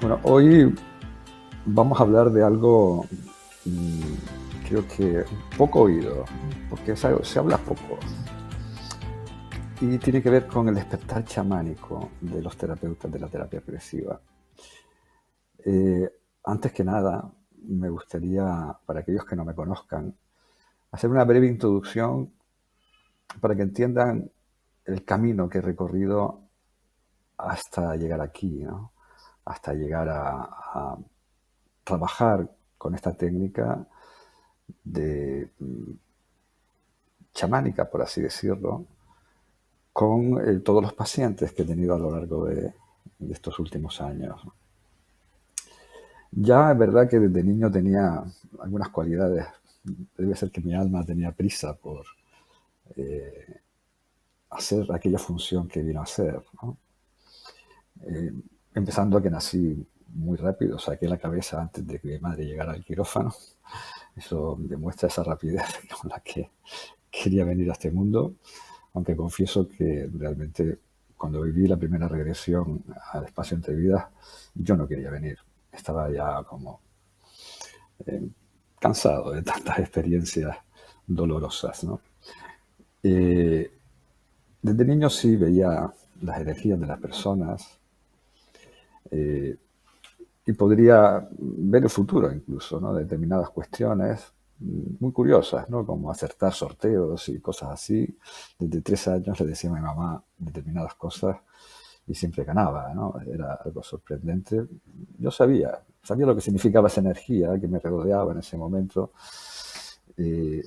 Bueno, hoy vamos a hablar de algo, creo que poco oído, porque se habla poco, y tiene que ver con el despertar chamánico de los terapeutas de la terapia regresiva. Eh, Antes que nada, me gustaría, para aquellos que no me conozcan, hacer una breve introducción para que entiendan el camino que he recorrido hasta llegar aquí, ¿no? Hasta llegar a trabajar con esta técnica de chamánica, por así decirlo, con todos los pacientes que he tenido a lo largo de estos últimos años. Ya es verdad que desde niño tenía algunas cualidades. Debe ser que mi alma tenía prisa por hacer aquella función que vino a hacer, ¿no? Eh, Empezando a que nací muy rápido, saqué la cabeza antes de que mi madre llegara al quirófano. Eso demuestra esa rapidez con la que quería venir a este mundo, aunque confieso que realmente cuando viví la primera regresión al espacio entre vidas, yo no quería venir. Estaba ya como cansado de tantas experiencias dolorosas, ¿no? Eh, Desde niño sí veía las energías de las personas eh, y podría ver el futuro incluso, ¿no? Determinadas cuestiones muy curiosas, ¿no? Como acertar sorteos y cosas así. Desde 3 años le decía a mi mamá determinadas cosas y siempre ganaba, ¿no? Era algo sorprendente. Yo sabía lo que significaba esa energía que me rodeaba en ese momento. Eh,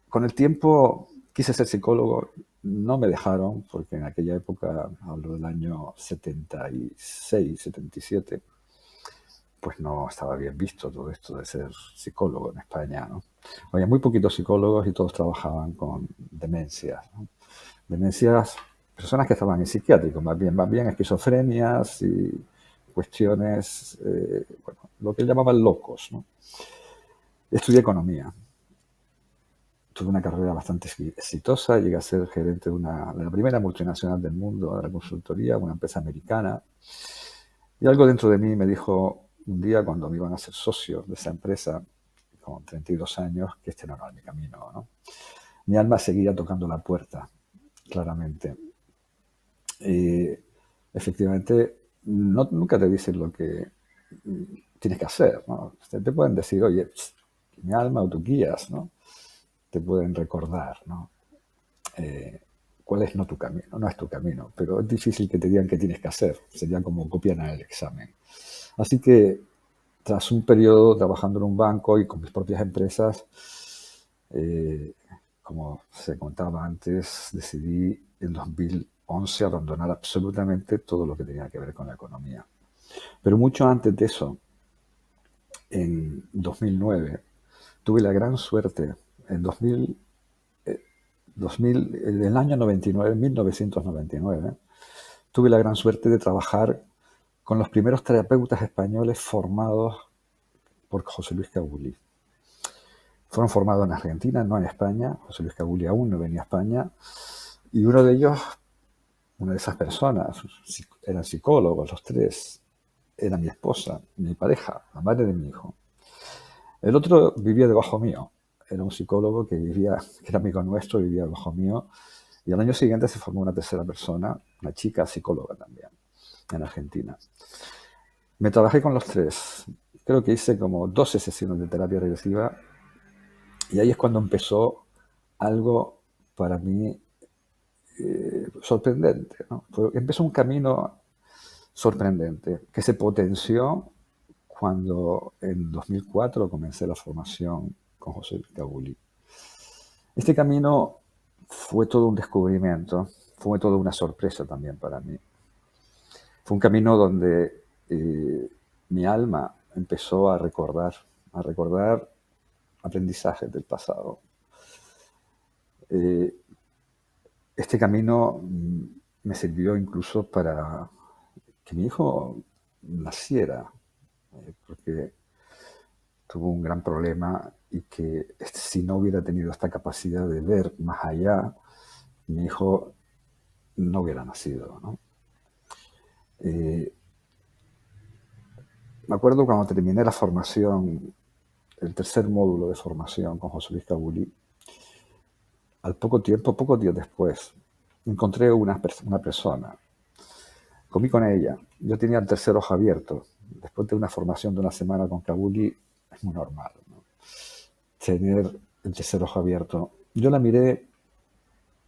con el tiempo quise ser psicólogo, no me dejaron, porque en aquella época, hablo del año 76, 77, pues no estaba bien visto todo esto de ser psicólogo en España, ¿no? Había muy poquitos psicólogos y todos trabajaban con demencias, ¿no? Demencias, personas que estaban en psiquiátrico, más bien esquizofrenias y cuestiones, bueno, lo que llamaban locos, ¿no? Estudié economía. Tuve una carrera bastante exitosa, llegué a ser gerente de la primera multinacional del mundo, de la consultoría, una empresa americana. Y algo dentro de mí me dijo un día cuando me iban a ser socios de esa empresa, con 32 años, que este no era mi camino, ¿no? Mi alma seguía tocando la puerta, claramente. Y efectivamente, nunca te dicen lo que tienes que hacer, ¿no? Te pueden decir, oye, mi alma o tus guías, ¿no? Te pueden recordar, ¿no? Cuál es no tu camino, no es tu camino, pero es difícil que te digan qué tienes que hacer, sería como copiar en el examen. Así que tras un periodo trabajando en un banco y con mis propias empresas, eh, como se contaba antes, decidí en 2011 abandonar absolutamente todo lo que tenía que ver con la economía. Pero mucho antes de eso, en 2009, tuve la gran suerte, en 2000, en el año 99, 1999, tuve la gran suerte de trabajar con los primeros terapeutas españoles formados por José Luis Cabuli. Fueron formados en Argentina, no en España. José Luis Cabuli aún no venía a España. Y uno de ellos, una de esas personas, eran psicólogos los tres. Era mi esposa, mi pareja, la madre de mi hijo. El otro vivía debajo mío. Era un psicólogo que era amigo nuestro, vivía debajo mío. Y al año siguiente se formó una tercera persona, una chica psicóloga también, en Argentina. Me trabajé con los tres. Creo que hice como 12 sesiones de terapia regresiva y ahí es cuando empezó algo para mí sorprendente, ¿no? Empezó un camino sorprendente que se potenció cuando en 2004 comencé la formación con José Cabuli. Este camino fue todo un descubrimiento, fue toda una sorpresa también para mí. Fue un camino donde mi alma empezó a recordar aprendizajes del pasado. Eh, este camino me sirvió incluso para que mi hijo naciera, porque tuvo un gran problema y que si no hubiera tenido esta capacidad de ver más allá, mi hijo no hubiera nacido, ¿no? Eh, Me acuerdo cuando terminé la formación, el tercer módulo de formación con José Luis Cabulí, al poco tiempo, pocos días después, encontré una persona. Comí con ella. Yo tenía el tercer ojo abierto. Después de una formación de una semana con Cabulí, es muy normal, ¿no? Tener el tercer ojo abierto. Yo la miré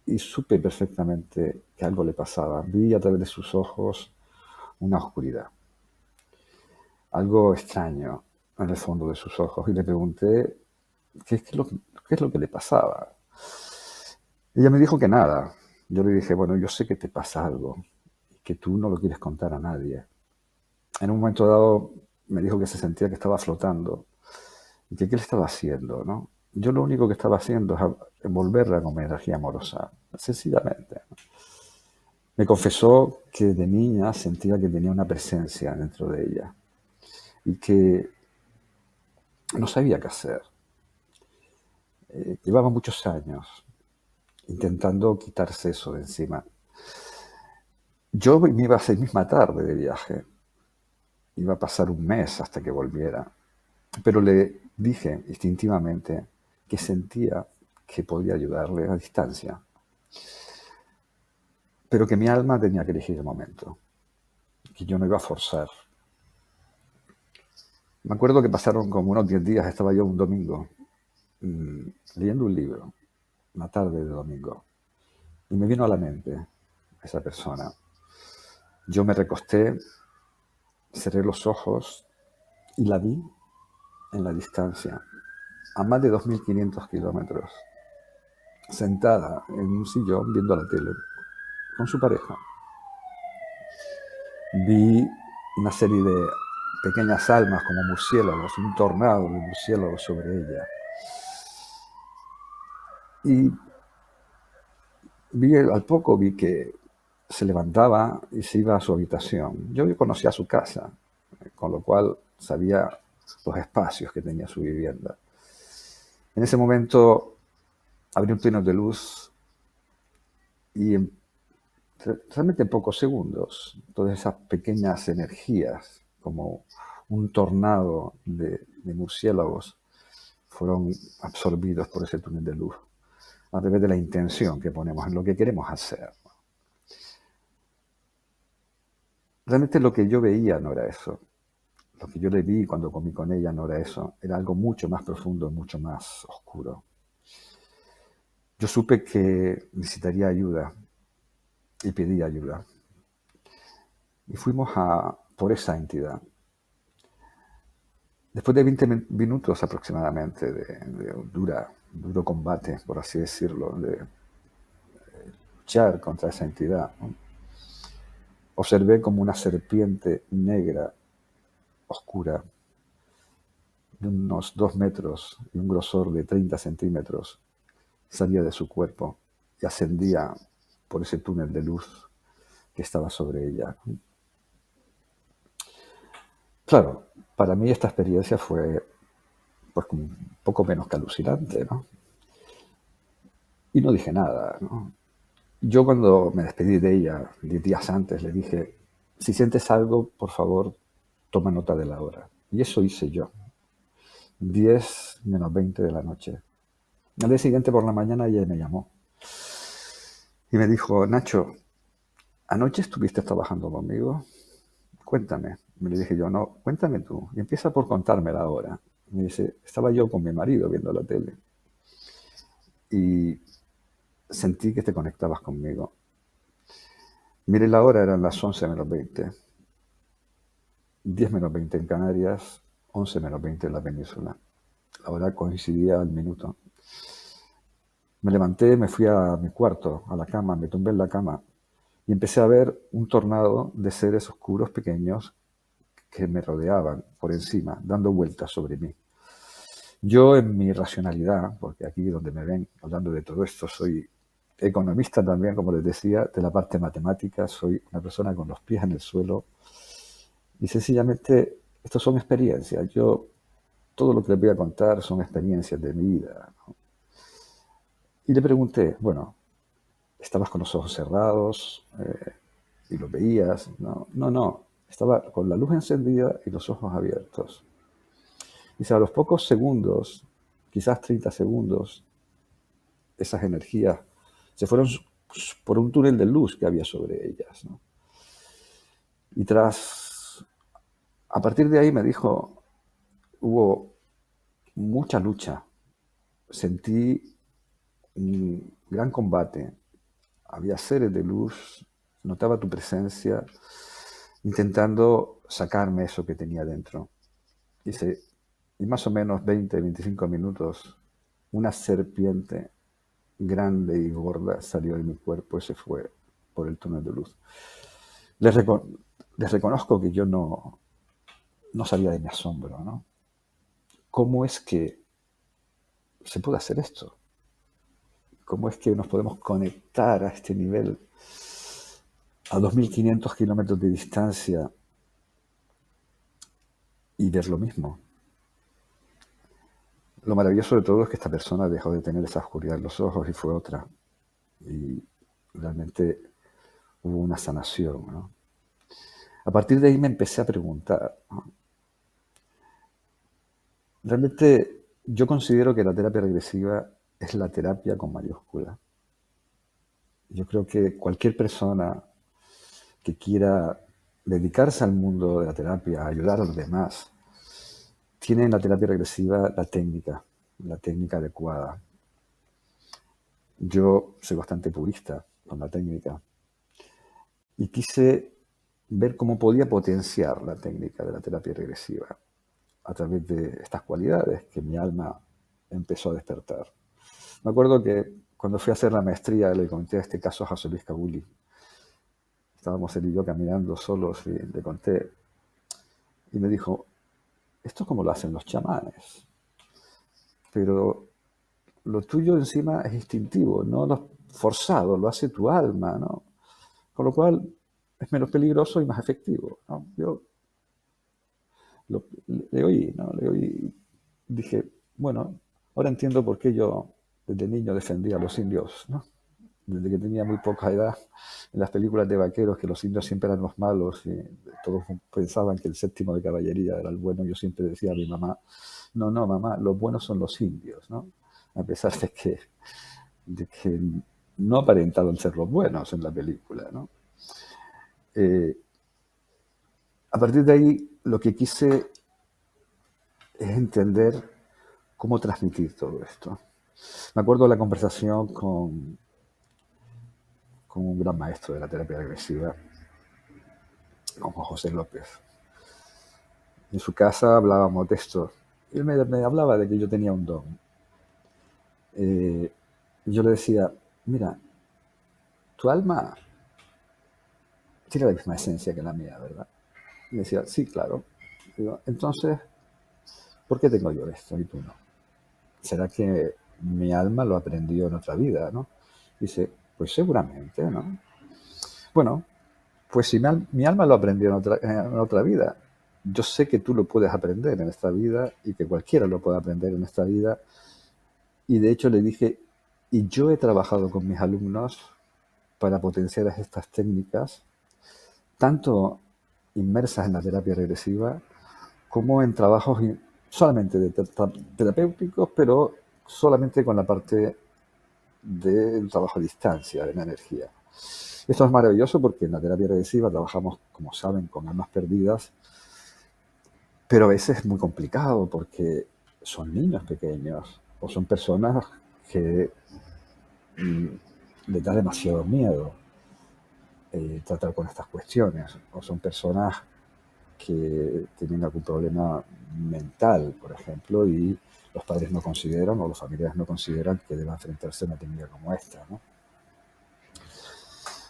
y supe perfectamente que algo le pasaba. Vi a través de sus ojos una oscuridad, algo extraño en el fondo de sus ojos. Y le pregunté qué es lo que le pasaba. Ella me dijo que nada. Yo le dije, bueno, yo sé que te pasa algo y que tú no lo quieres contar a nadie. En un momento dado me dijo que se sentía que estaba flotando y que qué le estaba haciendo, ¿no? Yo lo único que estaba haciendo es envolverla con mi energía amorosa, sencillamente. Me confesó que de niña sentía que tenía una presencia dentro de ella y que no sabía qué hacer. Llevaba muchos años intentando quitarse eso de encima. Yo me iba a esa misma tarde de viaje. Iba a pasar un mes hasta que volviera. Pero le dije instintivamente que sentía que podía ayudarle a distancia, pero que mi alma tenía que elegir el momento, que yo no iba a forzar. Me acuerdo que pasaron como unos 10 días, estaba yo un domingo leyendo un libro, una tarde de domingo, y me vino a la mente esa persona. Yo me recosté, cerré los ojos y la vi en la distancia, a más de 2.500 kilómetros, sentada en un sillón viendo la tele con su pareja. Vi una serie de pequeñas almas como murciélagos, un tornado de murciélagos sobre ella. Y al poco vi que se levantaba y se iba a su habitación. Yo conocía su casa, con lo cual sabía los espacios que tenía su vivienda. En ese momento abrí un túnel de luz y realmente en pocos segundos, todas esas pequeñas energías, como un tornado de murciélagos, fueron absorbidos por ese túnel de luz, a través de la intención que ponemos en lo que queremos hacer. Realmente lo que yo veía no era eso. Lo que yo le vi cuando comí con ella no era eso. Era algo mucho más profundo, mucho más oscuro. Yo supe que necesitaría ayuda y pedí ayuda. Y fuimos por esa entidad. Después de 20 minutos aproximadamente de duro combate, por así decirlo, de luchar contra esa entidad, ¿no? Observé como una serpiente negra, oscura, de unos 2 metros y un grosor de 30 centímetros, salía de su cuerpo y ascendía por ese túnel de luz que estaba sobre ella. Claro, para mí esta experiencia fue pues, un poco menos que alucinante, ¿no? Y no dije nada, ¿no? Yo cuando me despedí de ella, 10 días antes, le dije, si sientes algo, por favor, toma nota de la hora. Y eso hice yo. 10 menos 20 de la noche. Al día siguiente por la mañana ella me llamó y me dijo, Nacho, ¿anoche estuviste trabajando conmigo? Cuéntame. Me le dije yo, no, cuéntame tú. Y empieza por contarme la hora. Me dice, estaba yo con mi marido viendo la tele y sentí que te conectabas conmigo. Mire la hora, eran las 11 menos 20. 10 menos 20 en Canarias, 11 menos 20 en la península. La hora coincidía al minuto. Me levanté, me fui a mi cuarto, a la cama, me tumbé en la cama y empecé a ver un tornado de seres oscuros pequeños que me rodeaban por encima, dando vueltas sobre mí. Yo en mi racionalidad, porque aquí donde me ven hablando de todo esto, soy economista también, como les decía, de la parte matemática, soy una persona con los pies en el suelo y sencillamente estos son experiencias. Todo lo que les voy a contar son experiencias de mi vida, ¿no? Y le pregunté, bueno, ¿estabas con los ojos cerrados y los veías? No, no, no, Estaba con la luz encendida y los ojos abiertos. Dice, a los pocos segundos, quizás 30 segundos, esas energías se fueron por un túnel de luz que había sobre ellas, ¿no? Y a partir de ahí me dijo, hubo mucha lucha, sentí un gran combate, había seres de luz, notaba tu presencia, intentando sacarme eso que tenía dentro. Dice, y más o menos 20, 25 minutos, una serpiente grande y gorda salió de mi cuerpo y se fue por el túnel de luz. Les, les reconozco que yo no sabía de mi asombro, ¿no? ¿Cómo es que se puede hacer esto? ¿Cómo es que nos podemos conectar a este nivel, a 2.500 kilómetros de distancia, y ver lo mismo? Lo maravilloso de todo es que esta persona dejó de tener esa oscuridad en los ojos y fue otra. Y realmente hubo una sanación, ¿no? A partir de ahí me empecé a preguntar, ¿no? Realmente yo considero que la terapia regresiva es la terapia con mayúscula. Yo creo que cualquier persona que quiera dedicarse al mundo de la terapia, ayudar a los demás, tiene en la terapia regresiva la técnica adecuada. Yo soy bastante purista con la técnica y quise ver cómo podía potenciar la técnica de la terapia regresiva a través de estas cualidades que mi alma empezó a despertar. Me acuerdo que cuando fui a hacer la maestría le conté este caso a José Luis Cabuli. Estábamos él y yo caminando solos y le conté. Y me dijo, esto es como lo hacen los chamanes. Pero lo tuyo encima es instintivo, no lo forzado, lo hace tu alma, ¿no? Con lo cual es menos peligroso y más efectivo, ¿no? Yo le oí, ¿no? Le oí, dije, bueno, ahora entiendo por qué yo desde niño defendía a los indios, ¿no? Desde que tenía muy poca edad, en las películas de vaqueros, que los indios siempre eran los malos y todos pensaban que el séptimo de caballería era el bueno. Yo siempre decía a mi mamá, no, no, mamá, los buenos son los indios, ¿no? A pesar de que no aparentaban ser los buenos en la película, ¿no? Eh, a partir de ahí, lo que quise es entender cómo transmitir todo esto. Me acuerdo de la conversación con un gran maestro de la terapia regresiva, con Juan José López. En su casa hablábamos de esto. Y él me hablaba de que yo tenía un don. Yo le decía, mira, tu alma tiene la misma esencia que la mía, ¿verdad? Y me decía, sí, claro. Digo, entonces, ¿por qué tengo yo esto y tú no? ¿Será que mi alma lo aprendió en otra vida, no? Dice, pues seguramente, ¿no? Bueno, pues si mi alma lo aprendió en otra vida, yo sé que tú lo puedes aprender en esta vida y que cualquiera lo puede aprender en esta vida. Y de hecho le dije, y yo he trabajado con mis alumnos para potenciar estas técnicas, tanto inmersas en la terapia regresiva como en trabajos solamente terapéuticos, pero solamente con la parte del trabajo a distancia, de la energía. Esto es maravilloso porque en la terapia regresiva trabajamos, como saben, con almas perdidas, pero a veces es muy complicado porque son niños pequeños o son personas que les da demasiado miedo tratar con estas cuestiones, o son personas que tienen algún problema mental, por ejemplo, y los padres no consideran o los familiares no consideran que deba enfrentarse a una técnica como esta, ¿no?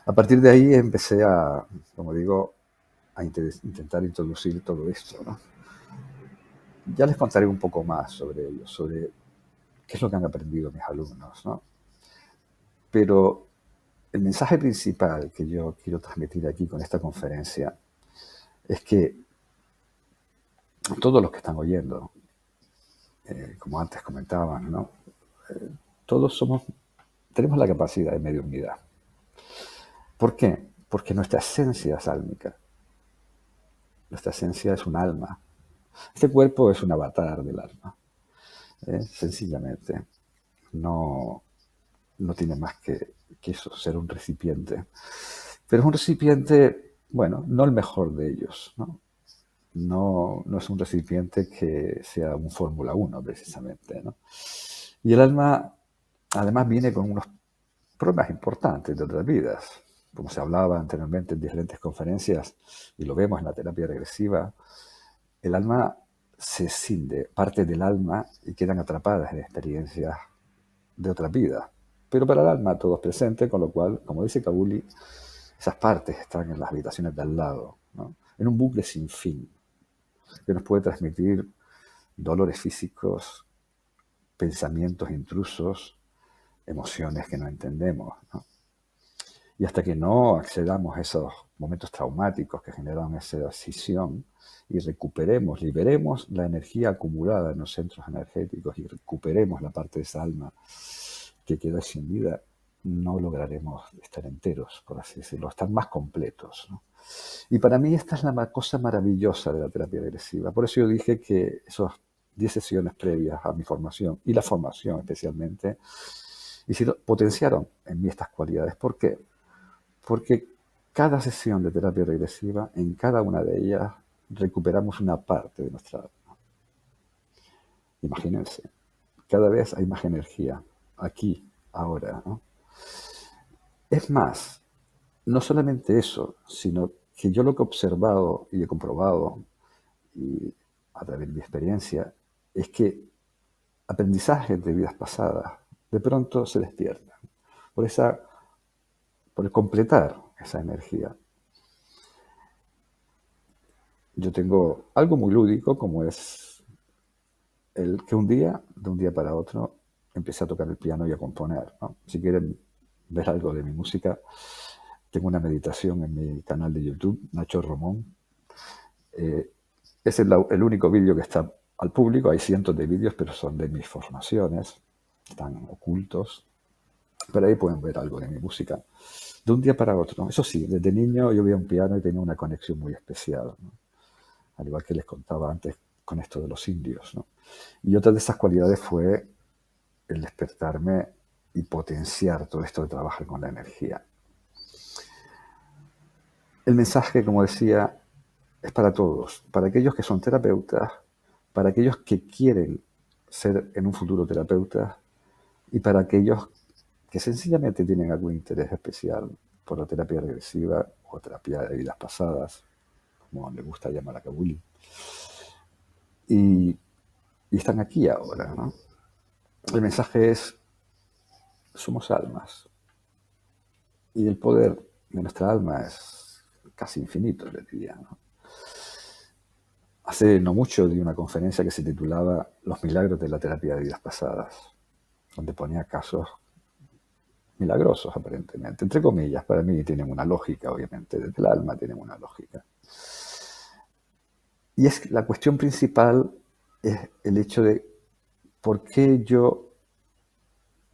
A partir de ahí empecé a, como digo, a intentar introducir todo esto, ¿no? Ya les contaré un poco más sobre ello, sobre qué es lo que han aprendido mis alumnos, ¿no? Pero el mensaje principal que yo quiero transmitir aquí con esta conferencia es que todos los que están oyendo, como antes comentaban, ¿no? Todos tenemos la capacidad de mediunidad. ¿Por qué? Porque nuestra esencia es álmica. Nuestra esencia es un alma. Este cuerpo es un avatar del alma. Sencillamente. No, no tiene más que eso, ser un recipiente. Pero es un recipiente, bueno, no el mejor de ellos, ¿no? No es un recipiente que sea un Fórmula 1, precisamente, ¿no? Y el alma, además, viene con unos problemas importantes de otras vidas. Como se hablaba anteriormente en diferentes conferencias, y lo vemos en la terapia regresiva, el alma se escinde, parte del alma, y quedan atrapadas en experiencias de otras vidas. Pero para el alma todo es presente, con lo cual, como dice Kabuli, esas partes están en las habitaciones de al lado, ¿no? En un bucle sin fin, que nos puede transmitir dolores físicos, pensamientos intrusos, emociones que no entendemos, ¿no? Y hasta que no accedamos a esos momentos traumáticos que generan esa escisión y recuperemos, liberemos la energía acumulada en los centros energéticos y recuperemos la parte de esa alma que quedó sin vida, no lograremos estar enteros, por así decirlo, estar más completos, ¿no? Y para mí esta es la cosa maravillosa de la terapia regresiva. Por eso yo dije que esos 10 sesiones previas a mi formación, y la formación especialmente, potenciaron en mí estas cualidades. ¿Por qué? Porque cada sesión de terapia regresiva, en cada una de ellas, recuperamos una parte de nuestra alma. Imagínense, cada vez hay más energía, aquí, ahora, ¿no? Es más, no solamente eso, sino que yo lo que he observado y he comprobado, y a través de mi experiencia, es que aprendizajes de vidas pasadas de pronto se despiertan por por el completar esa energía. Yo tengo algo muy lúdico, como es el que de un día para otro, empecé a tocar el piano y a componer, ¿no? Si quieren ver algo de mi música, tengo una meditación en mi canal de YouTube, Nacho Romón. Eh, es el único vídeo que está al público. Hay cientos de vídeos, pero son de mis formaciones, están ocultos. Pero ahí pueden ver algo de mi música. De un día para otro. Eso sí, desde niño yo veía un piano y tenía una conexión muy especial, ¿no? Al igual que les contaba antes con esto de los indios, ¿no? Y otra de esas cualidades fue el despertarme y potenciar todo esto de trabajar con la energía. El mensaje, como decía, es para todos, para aquellos que son terapeutas, para aquellos que quieren ser en un futuro terapeutas y para aquellos que sencillamente tienen algún interés especial por la terapia regresiva o terapia de vidas pasadas, como le gusta llamar a Kabuli. Y están aquí ahora, ¿no? El mensaje es, somos almas. Y el poder de nuestra alma es casi infinito, les diría, ¿no? Hace no mucho di una conferencia que se titulaba Los milagros de la terapia de vidas pasadas, donde ponía casos milagrosos aparentemente, entre comillas, para mí tienen una lógica, obviamente, desde el alma tienen una lógica. Y es la cuestión principal es el hecho de por qué yo,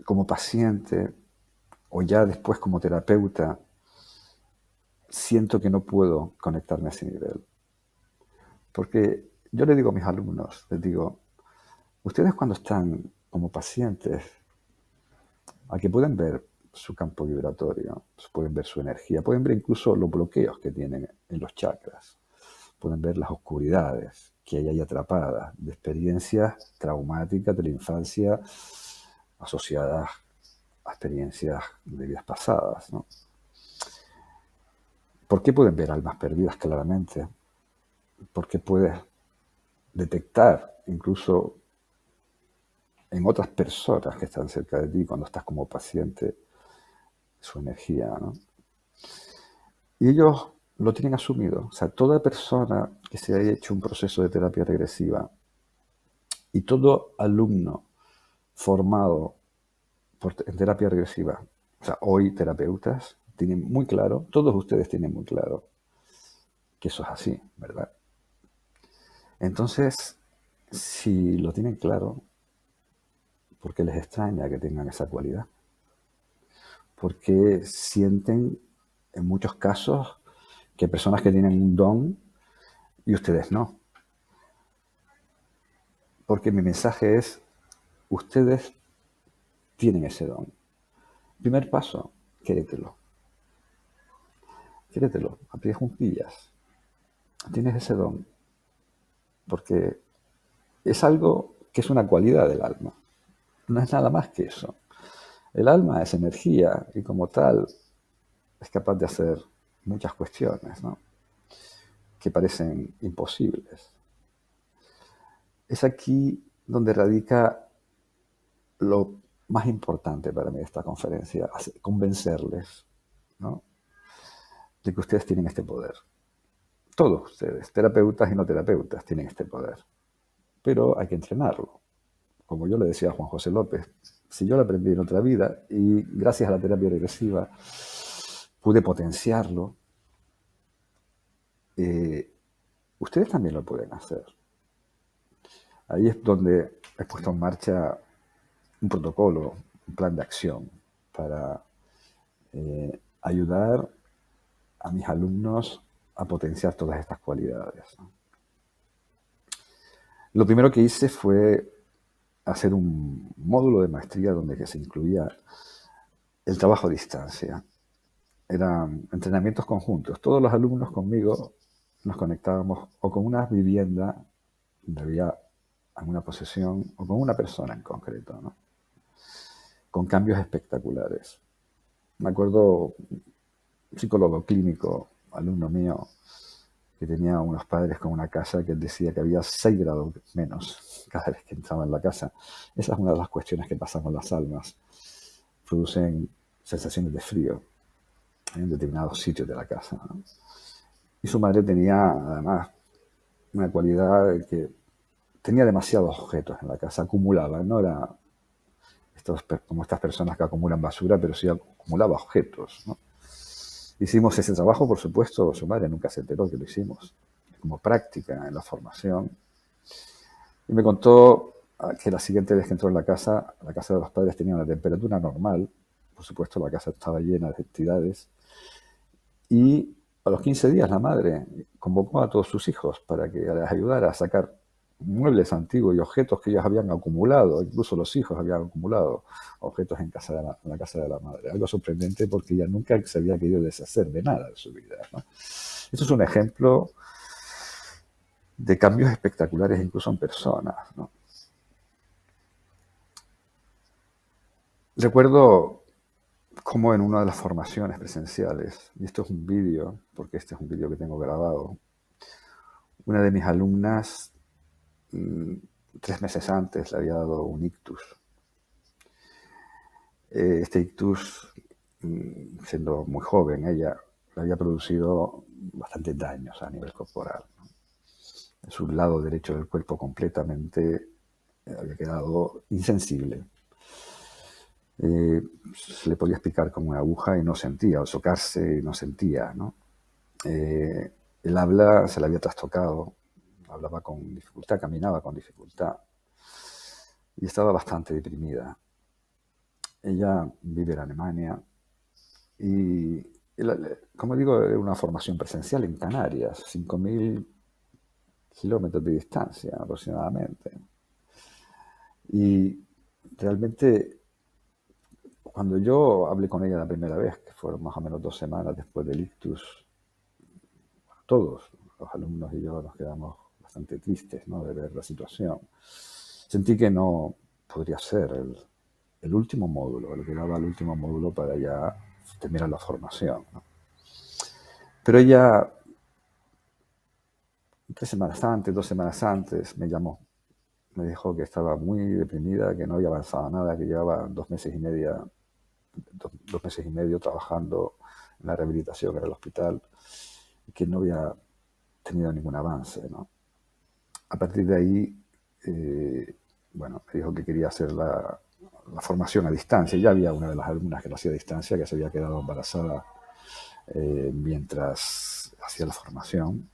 como paciente, o ya después como terapeuta, siento que no puedo conectarme a ese nivel. Porque yo le digo a mis alumnos, les digo, ustedes cuando están como pacientes, a que pueden ver su campo vibratorio, pueden ver su energía, pueden ver incluso los bloqueos que tienen en los chakras, pueden ver las oscuridades que hay ahí atrapadas de experiencias traumáticas de la infancia asociadas a experiencias de vidas pasadas, ¿no? ¿Por qué pueden ver almas perdidas claramente? Porque puedes detectar incluso en otras personas que están cerca de ti cuando estás como paciente su energía, ¿no? Y ellos lo tienen asumido. O sea, toda persona que se haya hecho un proceso de terapia regresiva y todo alumno formado en terapia regresiva, o sea, hoy terapeutas, tienen muy claro, todos ustedes tienen muy claro que eso es así, ¿verdad? Entonces, si lo tienen claro, ¿por qué les extraña que tengan esa cualidad? Porque sienten, en muchos casos, que personas que tienen un don y ustedes no. Porque mi mensaje es, ustedes tienen ese don. Primer paso, créetelo. Créetelo, a pies juntillas. Tienes ese don. Porque es algo que es una cualidad del alma. No es nada más que eso. El alma es energía y como tal es capaz de hacer muchas cuestiones, ¿no?, que parecen imposibles. Es aquí donde radica lo más importante para mí de esta conferencia, convencerles, ¿no?, de que ustedes tienen este poder. Todos ustedes, terapeutas y no terapeutas, tienen este poder. Pero hay que entrenarlo. Como yo le decía a Juan José López, si yo lo aprendí en otra vida y gracias a la terapia regresiva pude potenciarlo, ustedes también lo pueden hacer. Ahí es donde he puesto en marcha un protocolo, un plan de acción para ayudar a mis alumnos a potenciar todas estas cualidades, ¿no? Lo primero que hice fue hacer un módulo de maestría donde se incluía el trabajo a distancia. Eran entrenamientos conjuntos. Todos los alumnos conmigo nos conectábamos o con una vivienda donde había alguna posesión o con una persona en concreto, ¿no?, con cambios espectaculares. Me acuerdo un psicólogo clínico, alumno mío, que tenía unos padres con una casa que él decía que había 6 grados menos cada vez que entraba en la casa. Esa es una de las cuestiones que pasan con las almas. Producen sensaciones de frío en determinados sitios de la casa, ¿no? Y su madre tenía, además, una cualidad de que tenía demasiados objetos en la casa, acumulaba, no era como estas personas que acumulan basura, pero sí acumulaba objetos, ¿no? Hicimos ese trabajo, por supuesto, su madre nunca se enteró que lo hicimos, como práctica en la formación. Y me contó que la siguiente vez que entró en la casa de los padres tenía una temperatura normal, por supuesto la casa estaba llena de entidades, y a los 15 días la madre convocó a todos sus hijos para que les ayudara a sacar muebles antiguos y objetos que ellos habían acumulado, incluso los hijos habían acumulado objetos en la casa de la madre. Algo sorprendente porque ella nunca se había querido deshacer de nada de su vida, ¿no? Esto es un ejemplo de cambios espectaculares incluso en personas, ¿no? Recuerdo cómo en una de las formaciones presenciales, y esto es un vídeo, porque este es un vídeo que tengo grabado, una de mis alumnas 3 meses antes le había dado un ictus. Este ictus, siendo muy joven, ella le había producido bastantes daños a nivel corporal, ¿no? Su lado derecho del cuerpo completamente había quedado insensible. Se le podía picar con una aguja y no sentía, o socarse y no sentía, ¿no? El habla se le había trastocado, hablaba con dificultad, caminaba con dificultad y estaba bastante deprimida. Ella vive en Alemania y, como digo, era una formación presencial en Canarias, 5.000 kilómetros de distancia aproximadamente. Y realmente, cuando yo hablé con ella la primera vez, que fueron más o menos 2 semanas después del ictus, todos los alumnos y yo nos quedamos bastante tristes, ¿no?, de ver la situación. Sentí que no podría ser el último módulo, le quedaba el último módulo para ya terminar la formación, ¿no? Pero ella, 3 semanas antes, 2 semanas antes, me llamó. Me dijo que estaba muy deprimida, que no había avanzado nada, que llevaba 2 meses y medio trabajando en la rehabilitación en el hospital y que no había tenido ningún avance, ¿no? A partir de ahí, bueno, me dijo que quería hacer la formación a distancia. Ya había una de las alumnas que lo hacía a distancia, que se había quedado embarazada mientras hacía la formación.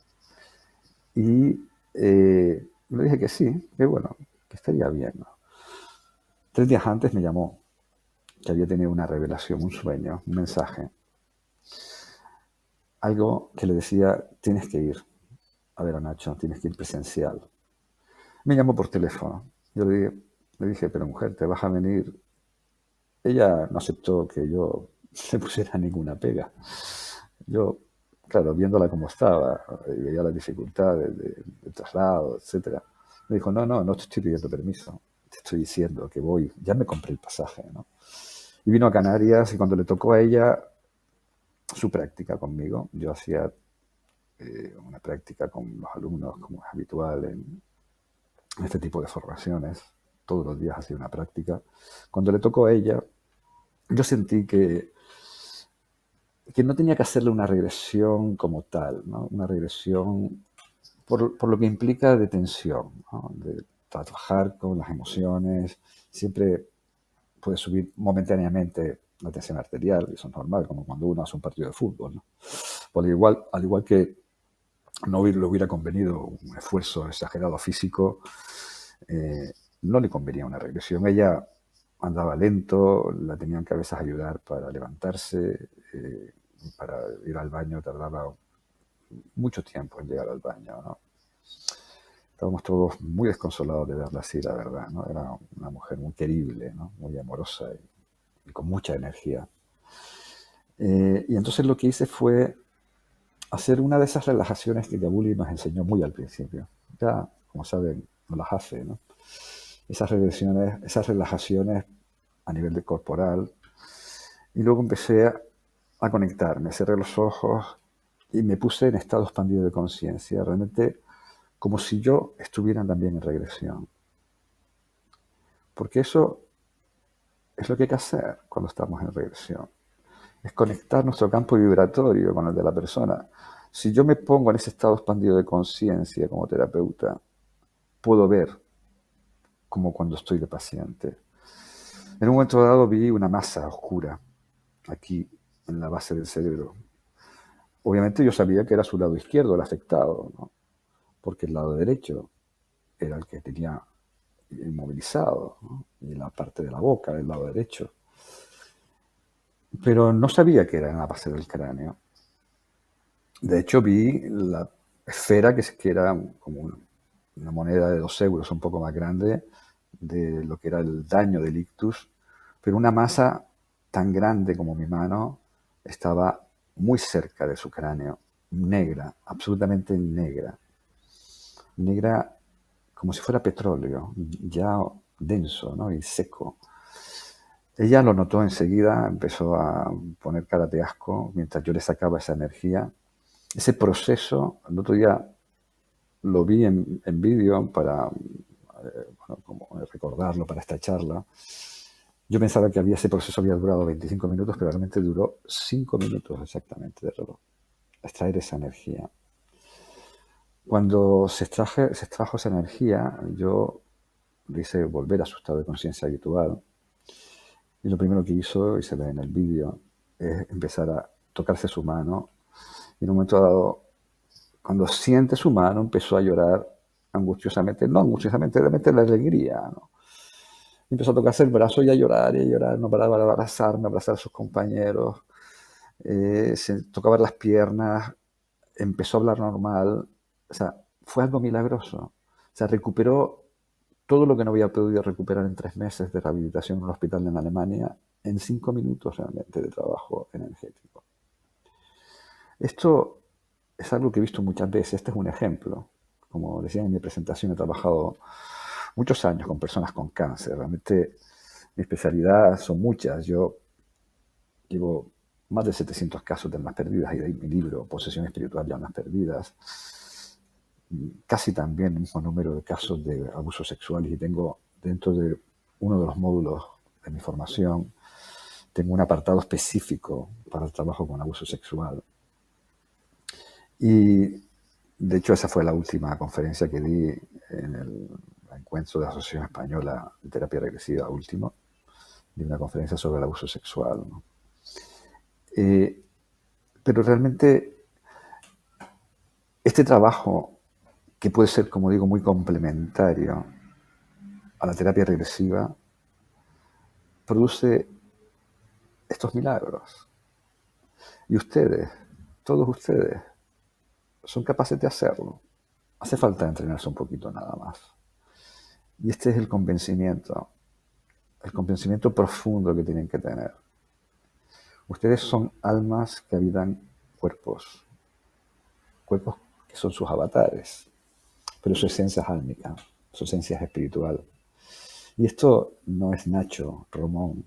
Y le dije que sí, que bueno, que estaría bien, ¿no? 3 días antes me llamó, que había tenido una revelación, un sueño, un mensaje. Algo que le decía, tienes que ir. a ver, a Nacho, tienes que ir presencial. Me llamó por teléfono. Yo le dije, pero mujer, ¿te vas a venir? Ella no aceptó que yo le pusiera ninguna pega. Yo, claro, viéndola como estaba, y veía las dificultades de traslado, etcétera, me dijo, no, no, no te estoy pidiendo permiso, te estoy diciendo que voy, ya me compré el pasaje, ¿no? Y vino a Canarias y cuando le tocó a ella su práctica conmigo, yo hacía una práctica con los alumnos como es habitual en este tipo de formaciones, todos los días hacía una práctica. Cuando le tocó a ella, yo sentí que no tenía que hacerle una regresión como tal, ¿no? Una regresión por lo que implica de tensión, ¿no? De trabajar con las emociones, siempre puede subir momentáneamente la tensión arterial, eso es normal, como cuando uno hace un partido de fútbol, ¿no? Al igual que no le hubiera convenido un esfuerzo exagerado físico, eh, no le convenía una regresión. Ella andaba lento, la tenían que a veces ayudar para levantarse, para ir al baño tardaba mucho tiempo en llegar al baño, ¿no? Estábamos todos muy desconsolados de verla así, la verdad, ¿no? Era una mujer muy querible, ¿no? Muy amorosa y con mucha energía. Y entonces lo que hice fue hacer una de esas relajaciones que Gabuli nos enseñó muy al principio. Ya, como saben, no las hace, ¿no? Esas regresiones, esas relajaciones a nivel de corporal. Y luego empecé a conectarme, cerré los ojos y me puse en estado expandido de conciencia, realmente como si yo estuviera también en regresión. Porque eso es lo que hay que hacer cuando estamos en regresión. Es conectar nuestro campo vibratorio con el de la persona. Si yo me pongo en ese estado expandido de conciencia como terapeuta, puedo ver como cuando estoy de paciente. En un momento dado vi una masa oscura aquí en la base del cerebro. Obviamente yo sabía que era su lado izquierdo el afectado, ¿no? Porque el lado derecho era el que tenía inmovilizado, ¿no? Y la parte de la boca del lado derecho. Pero no sabía que era en la base del cráneo. De hecho, vi la esfera que era como una moneda de 2 euros, un poco más grande, de lo que era el daño del ictus, pero una masa tan grande como mi mano estaba muy cerca de su cráneo, negra, absolutamente negra. Negra como si fuera petróleo, ya denso, ¿no? Y seco. Ella lo notó enseguida, empezó a poner cara de asco mientras yo le sacaba esa energía. Ese proceso, el otro día lo vi en vídeo para bueno, como recordarlo para esta charla. Yo pensaba que ese proceso había durado 25 minutos, pero realmente duró 5 minutos exactamente de reloj. Extraer esa energía. Cuando se extrajo esa energía, yo le hice volver a su estado de conciencia habitual. Y lo primero que hizo, y se ve en el vídeo, es empezar a tocarse su mano. Y en un momento dado, cuando siente su mano, empezó a llorar angustiosamente, no angustiosamente, realmente la alegría, ¿no? Y empezó a tocarse el brazo y a llorar, no paraba de abrazarme, abrazar a sus compañeros, se tocaba las piernas, empezó a hablar normal, o sea, fue algo milagroso. O sea, recuperó todo lo que no había podido recuperar en 3 meses de rehabilitación en un hospital en Alemania, en 5 minutos realmente de trabajo energético. Esto es algo que he visto muchas veces, este es un ejemplo. Como decía en mi presentación, he trabajado muchos años con personas con cáncer. Realmente mi especialidad son muchas. Yo llevo más de 700 casos de almas perdidas y de ahí mi libro, Posesión Espiritual de Almas Perdidas. Casi también el mismo número de casos de abusos sexuales y tengo dentro de uno de los módulos de mi formación, tengo un apartado específico para el trabajo con abuso sexual. Y de hecho esa fue la última conferencia que di en el encuentro de la Asociación Española de Terapia Regresiva último, de una conferencia sobre el abuso sexual, ¿no? Pero realmente este trabajo, que puede ser, como digo, muy complementario a la terapia regresiva, produce estos milagros. Y ustedes, todos ustedes, son capaces de hacerlo. hace falta entrenarse un poquito nada más. Y este es el convencimiento profundo que tienen que tener. Ustedes son almas que habitan cuerpos, cuerpos que son sus avatares, pero su esencia es álmica, su esencia es espiritual. Y esto no es Nacho Romón,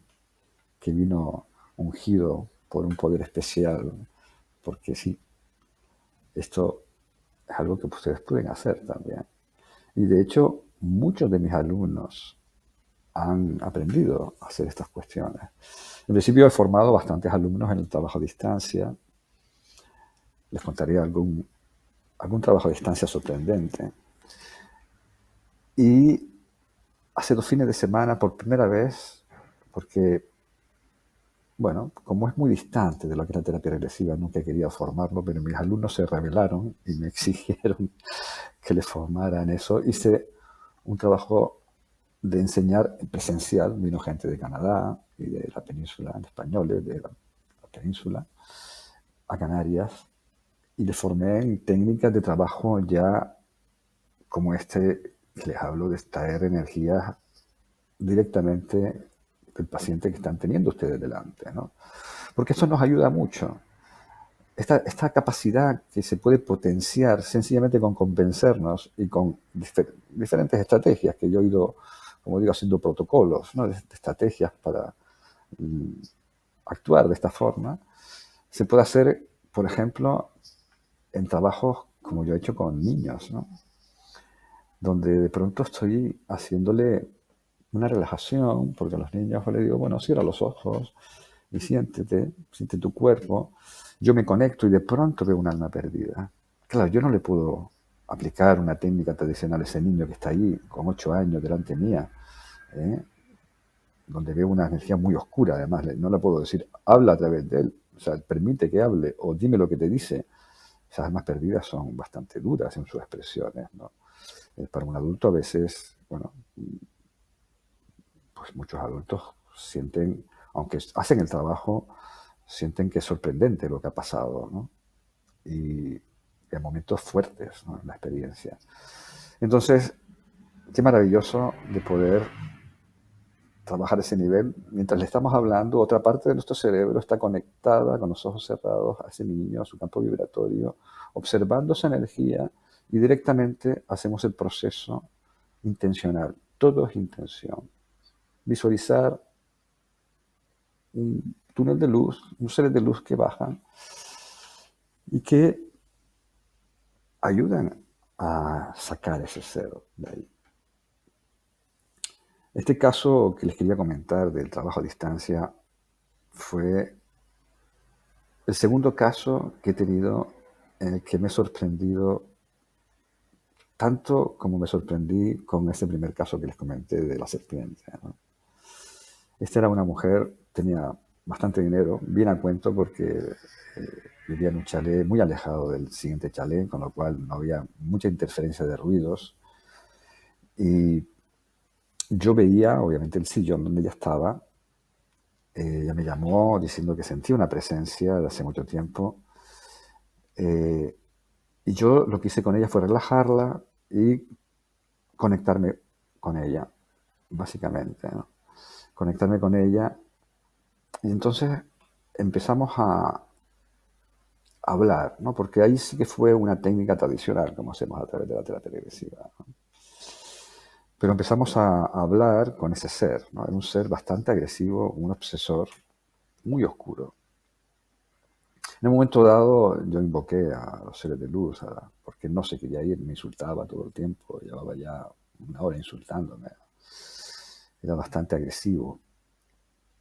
que vino ungido por un poder especial, porque sí, esto es algo que ustedes pueden hacer también. Y de hecho, muchos de mis alumnos han aprendido a hacer estas cuestiones. En principio he formado bastantes alumnos en el trabajo a distancia. Les contaré algún trabajo a distancia sorprendente. Y hace 2 fines de semana, por primera vez, porque, bueno, como es muy distante de lo que es la terapia regresiva, nunca he querido formarlo, pero mis alumnos se rebelaron y me exigieron que les formara en eso. Hice un trabajo de enseñar presencial. Vino gente de Canadá y de la península, de españoles de la península, a Canarias, y les formé en técnicas de trabajo ya como que les hablo, de extraer energías directamente del paciente que están teniendo ustedes delante, ¿no? Porque eso nos ayuda mucho. Esta capacidad que se puede potenciar sencillamente con convencernos y con diferentes estrategias que yo he ido, como digo, haciendo protocolos, ¿no? de estrategias para actuar de esta forma, se puede hacer, por ejemplo, en trabajos como yo he hecho con niños, ¿no? Donde de pronto estoy haciéndole una relajación, porque a los niños les digo, bueno, cierra los ojos y siéntete, siente tu cuerpo. Yo me conecto y de pronto veo un alma perdida. Claro, yo no le puedo aplicar una técnica tradicional a ese niño que está ahí con 8 años delante mía, donde veo una energía muy oscura. Además, no le puedo decir, habla a través de él, o sea, permite que hable o dime lo que te dice. Esas almas perdidas son bastante duras en sus expresiones, ¿no? Para un adulto a veces, bueno, pues muchos adultos sienten, aunque hacen el trabajo, sienten que es sorprendente lo que ha pasado, ¿no? Y hay momentos fuertes, ¿no?, en la experiencia. Entonces, qué maravilloso de poder trabajar ese nivel. Mientras le estamos hablando, otra parte de nuestro cerebro está conectada con los ojos cerrados a ese niño, a su campo vibratorio, observando esa energía, y directamente hacemos el proceso intencional. Todo es intención. Visualizar un túnel de luz, un seres de luz que bajan y que ayudan a sacar ese ser de ahí. Este caso que les quería comentar del trabajo a distancia fue el segundo caso que he tenido en el que me he sorprendido tanto como me sorprendí con ese primer caso que les comenté de la serpiente, ¿no? Esta era una mujer, tenía bastante dinero, bien a cuento porque vivía en un chalet muy alejado del siguiente chalet, con lo cual no había mucha interferencia de ruidos. Y yo veía, obviamente, el sillón donde ella estaba. Ella me llamó diciendo que sentía una presencia de hace mucho tiempo. Y yo lo que hice con ella fue relajarla y conectarme con ella, básicamente, ¿no? Conectarme con ella. Y entonces empezamos a hablar, ¿no? Porque ahí sí que fue una técnica tradicional, como hacemos a través de la terapia regresiva, ¿no? Pero empezamos a hablar con ese ser, ¿no? Era un ser bastante agresivo, un obsesor muy oscuro. En un momento dado yo invoqué a los seres de luz, porque no se quería ir, me insultaba todo el tiempo, llevaba ya 1 hora insultándome. Era bastante agresivo.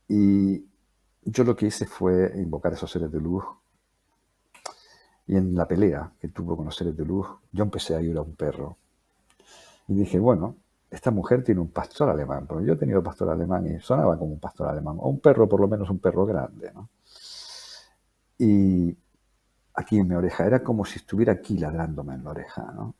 Y yo lo que hice fue invocar a esos seres de luz. Y en la pelea que tuvo con los seres de luz, yo empecé a ir a un perro. Y dije, bueno, esta mujer tiene un pastor alemán, porque yo he tenido pastor alemán y sonaba como un pastor alemán, o un perro, por lo menos un perro grande, ¿no? Y aquí en mi oreja, era como si estuviera aquí ladrándome en la oreja, ¿no?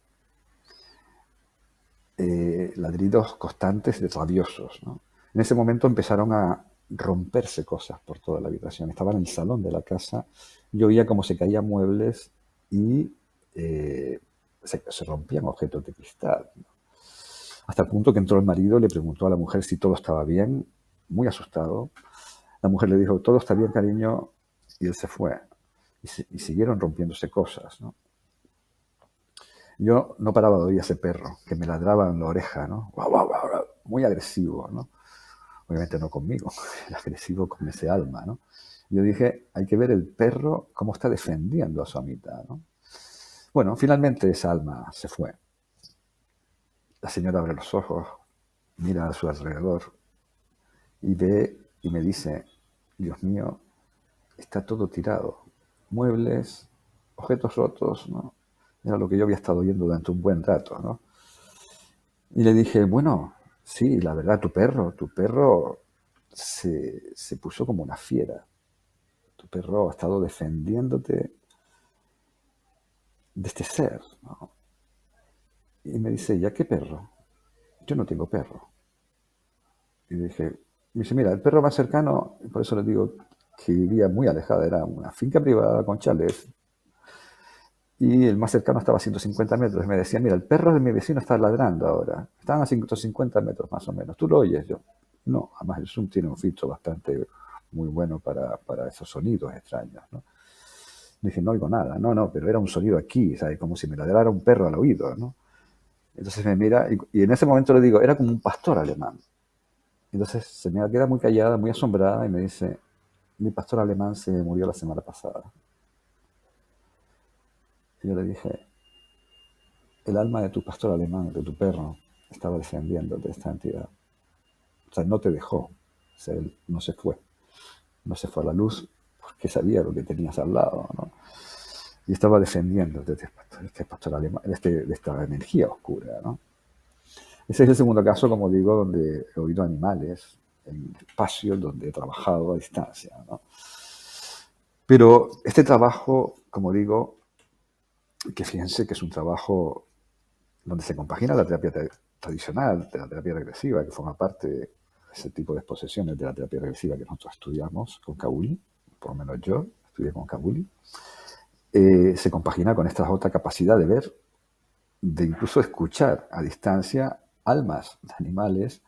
Ladridos constantes de rabiosos, ¿no? En ese momento empezaron a romperse cosas por toda la habitación. Estaba en el salón de la casa, yo oía cómo se caían muebles y se rompían objetos de cristal, ¿no? Hasta el punto que entró el marido y le preguntó a la mujer si todo estaba bien, muy asustado. La mujer le dijo, todo está bien, cariño, y él se fue. Y siguieron rompiéndose cosas, ¿no? Yo no paraba de oír a ese perro que me ladraba en la oreja, ¿no? Guau, guau, guau, guau, muy agresivo, ¿no? Obviamente no conmigo, era agresivo con ese alma, ¿no? Yo dije, hay que ver el perro cómo está defendiendo a su amita, ¿no? Bueno, finalmente esa alma se fue. La señora abre los ojos, mira a su alrededor y ve y me dice, Dios mío, está todo tirado. Muebles, objetos rotos, ¿no? Era lo que yo había estado oyendo durante un buen rato, ¿no? Y le dije, bueno, sí, la verdad, tu perro se puso como una fiera. Tu perro ha estado defendiéndote de este ser, ¿no? Y me dice, ¿ya qué perro? Yo no tengo perro. Y dije, me dice, mira, el perro más cercano, y por eso le digo que vivía muy alejada, era una finca privada con chalés, y el más cercano estaba a 150 metros. Y me decía, mira, el perro de mi vecino está ladrando ahora. Estaban a 150 metros más o menos. ¿Tú lo oyes? Yo, no, además el Zoom tiene un filtro bastante muy bueno para esos sonidos extraños, ¿no? Dije, no oigo nada. No, no, pero era un sonido aquí, ¿sabes? Como si me ladrara un perro al oído, ¿no? Entonces me mira y en ese momento le digo, era como un pastor alemán. Entonces se me queda muy callada, muy asombrada y me dice, mi pastor alemán se murió la semana pasada. Y yo le dije, el alma de tu pastor alemán, de tu perro, estaba defendiéndote de esta entidad. O sea, no te dejó. O sea, él no se fue. No se fue a la luz porque sabía lo que tenías al lado, ¿no? Y estaba defendiéndote de este pastor alemán, de esta energía oscura, ¿no? Ese es el segundo caso, como digo, donde he oído animales en espacios donde he trabajado a distancia, ¿no? Pero este trabajo, como digo, que fíjense que es un trabajo donde se compagina la terapia tradicional, de la terapia regresiva, que forma parte de ese tipo de exposiciones de la terapia regresiva que nosotros estudiamos con Kabuli, por lo menos yo estudié con Kabuli, se compagina con esta otra capacidad de ver, de incluso escuchar a distancia almas de animales,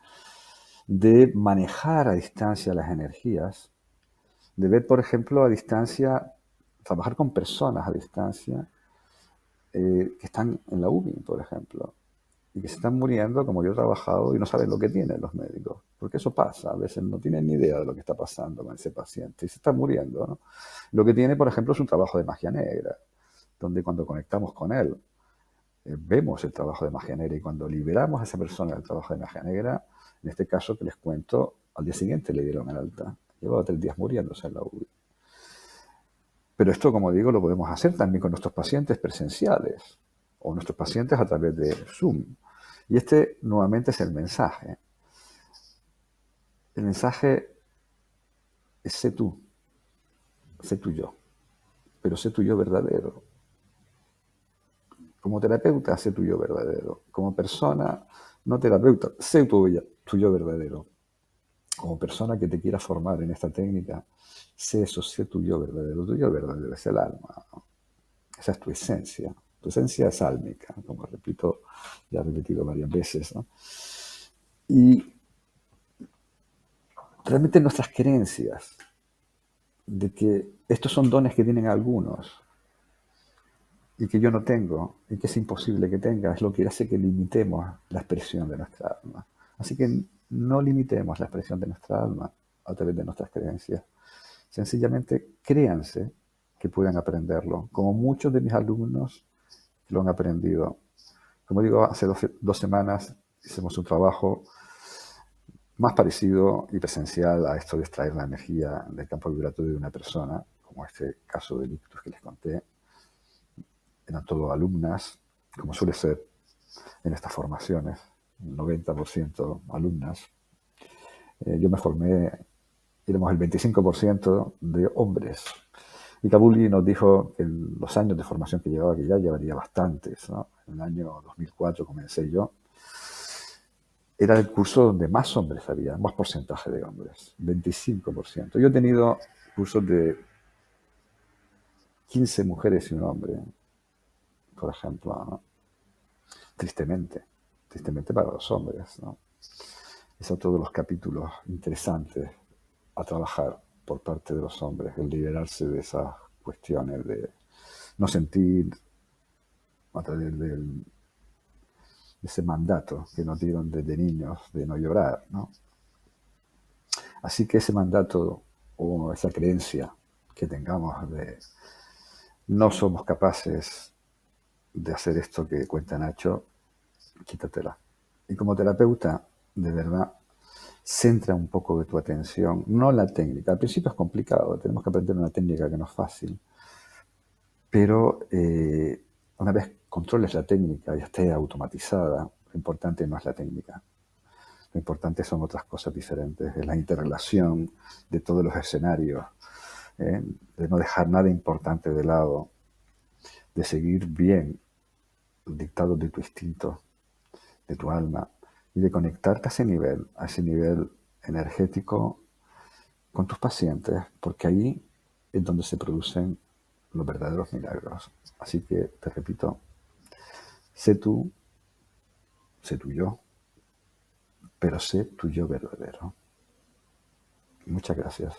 de manejar a distancia las energías, de ver, por ejemplo, a distancia, trabajar con personas a distancia que están en la UBI, por ejemplo, y que se están muriendo, como yo he trabajado, y no saben lo que tienen los médicos. Porque eso pasa, a veces no tienen ni idea de lo que está pasando con ese paciente y se está muriendo, ¿no? Lo que tiene, por ejemplo, es un trabajo de magia negra, donde cuando conectamos con él, vemos el trabajo de magia negra y cuando liberamos a esa persona del trabajo de magia negra, en este caso que les cuento, al día siguiente le dieron el alta. Llevaba 3 días muriéndose en la UBI. Pero esto, como digo, lo podemos hacer también con nuestros pacientes presenciales o nuestros pacientes a través de Zoom. Y este nuevamente es el mensaje. El mensaje es sé tú yo, pero sé tu yo verdadero. Como terapeuta, sé tu yo verdadero. Como persona, no terapeuta, sé tu yo verdadero. Como persona que te quiera formar en esta técnica, sé eso, sé tu yo verdadero. Tu yo verdadero es el alma, ¿no? Esa es tu esencia. Tu esencia es álmica, como repito, ya he repetido varias veces, ¿no? Y realmente nuestras creencias de que estos son dones que tienen algunos y que yo no tengo y que es imposible que tenga, es lo que hace que limitemos la expresión de nuestra alma. Así que no limitemos la expresión de nuestra alma a través de nuestras creencias. Sencillamente créanse que puedan aprenderlo, como muchos de mis alumnos lo han aprendido. Como digo, hace 2 semanas hicimos un trabajo más parecido y presencial a esto de extraer la energía del campo vibratorio de una persona, como este caso del ictus que les conté. Eran todo alumnas, como suele ser en estas formaciones, 90% alumnas. Yo me formé, éramos el 25% de hombres. Y Kabuli nos dijo que en los años de formación que llevaba, que ya llevaría bastantes, ¿no? En el año 2004 comencé yo, era el curso donde más hombres había, más porcentaje de hombres, 25%. Yo he tenido cursos de 15 mujeres y un hombre, por ejemplo, ¿no? tristemente, tristemente para los hombres, ¿no? Es otro de los capítulos interesantes a trabajar por parte de los hombres, el liberarse de esas cuestiones de no sentir a través de ese mandato que nos dieron desde niños de no llorar, ¿no? Así que ese mandato o esa creencia que tengamos de no somos capaces de hacer esto que cuenta Nacho, quítatela. Y como terapeuta, de verdad, centra un poco de tu atención, no en la técnica. Al principio es complicado, tenemos que aprender una técnica que no es fácil, pero una vez controles la técnica y esté automatizada, lo importante no es la técnica. Lo importante son otras cosas diferentes, es la interrelación de todos los escenarios, de no dejar nada importante de lado, de seguir bien los dictados de tu instinto, de tu alma, y de conectarte a ese nivel energético con tus pacientes, porque ahí es donde se producen los verdaderos milagros. Así que, te repito, sé tú, sé tu yo, pero sé tu yo verdadero. Muchas gracias.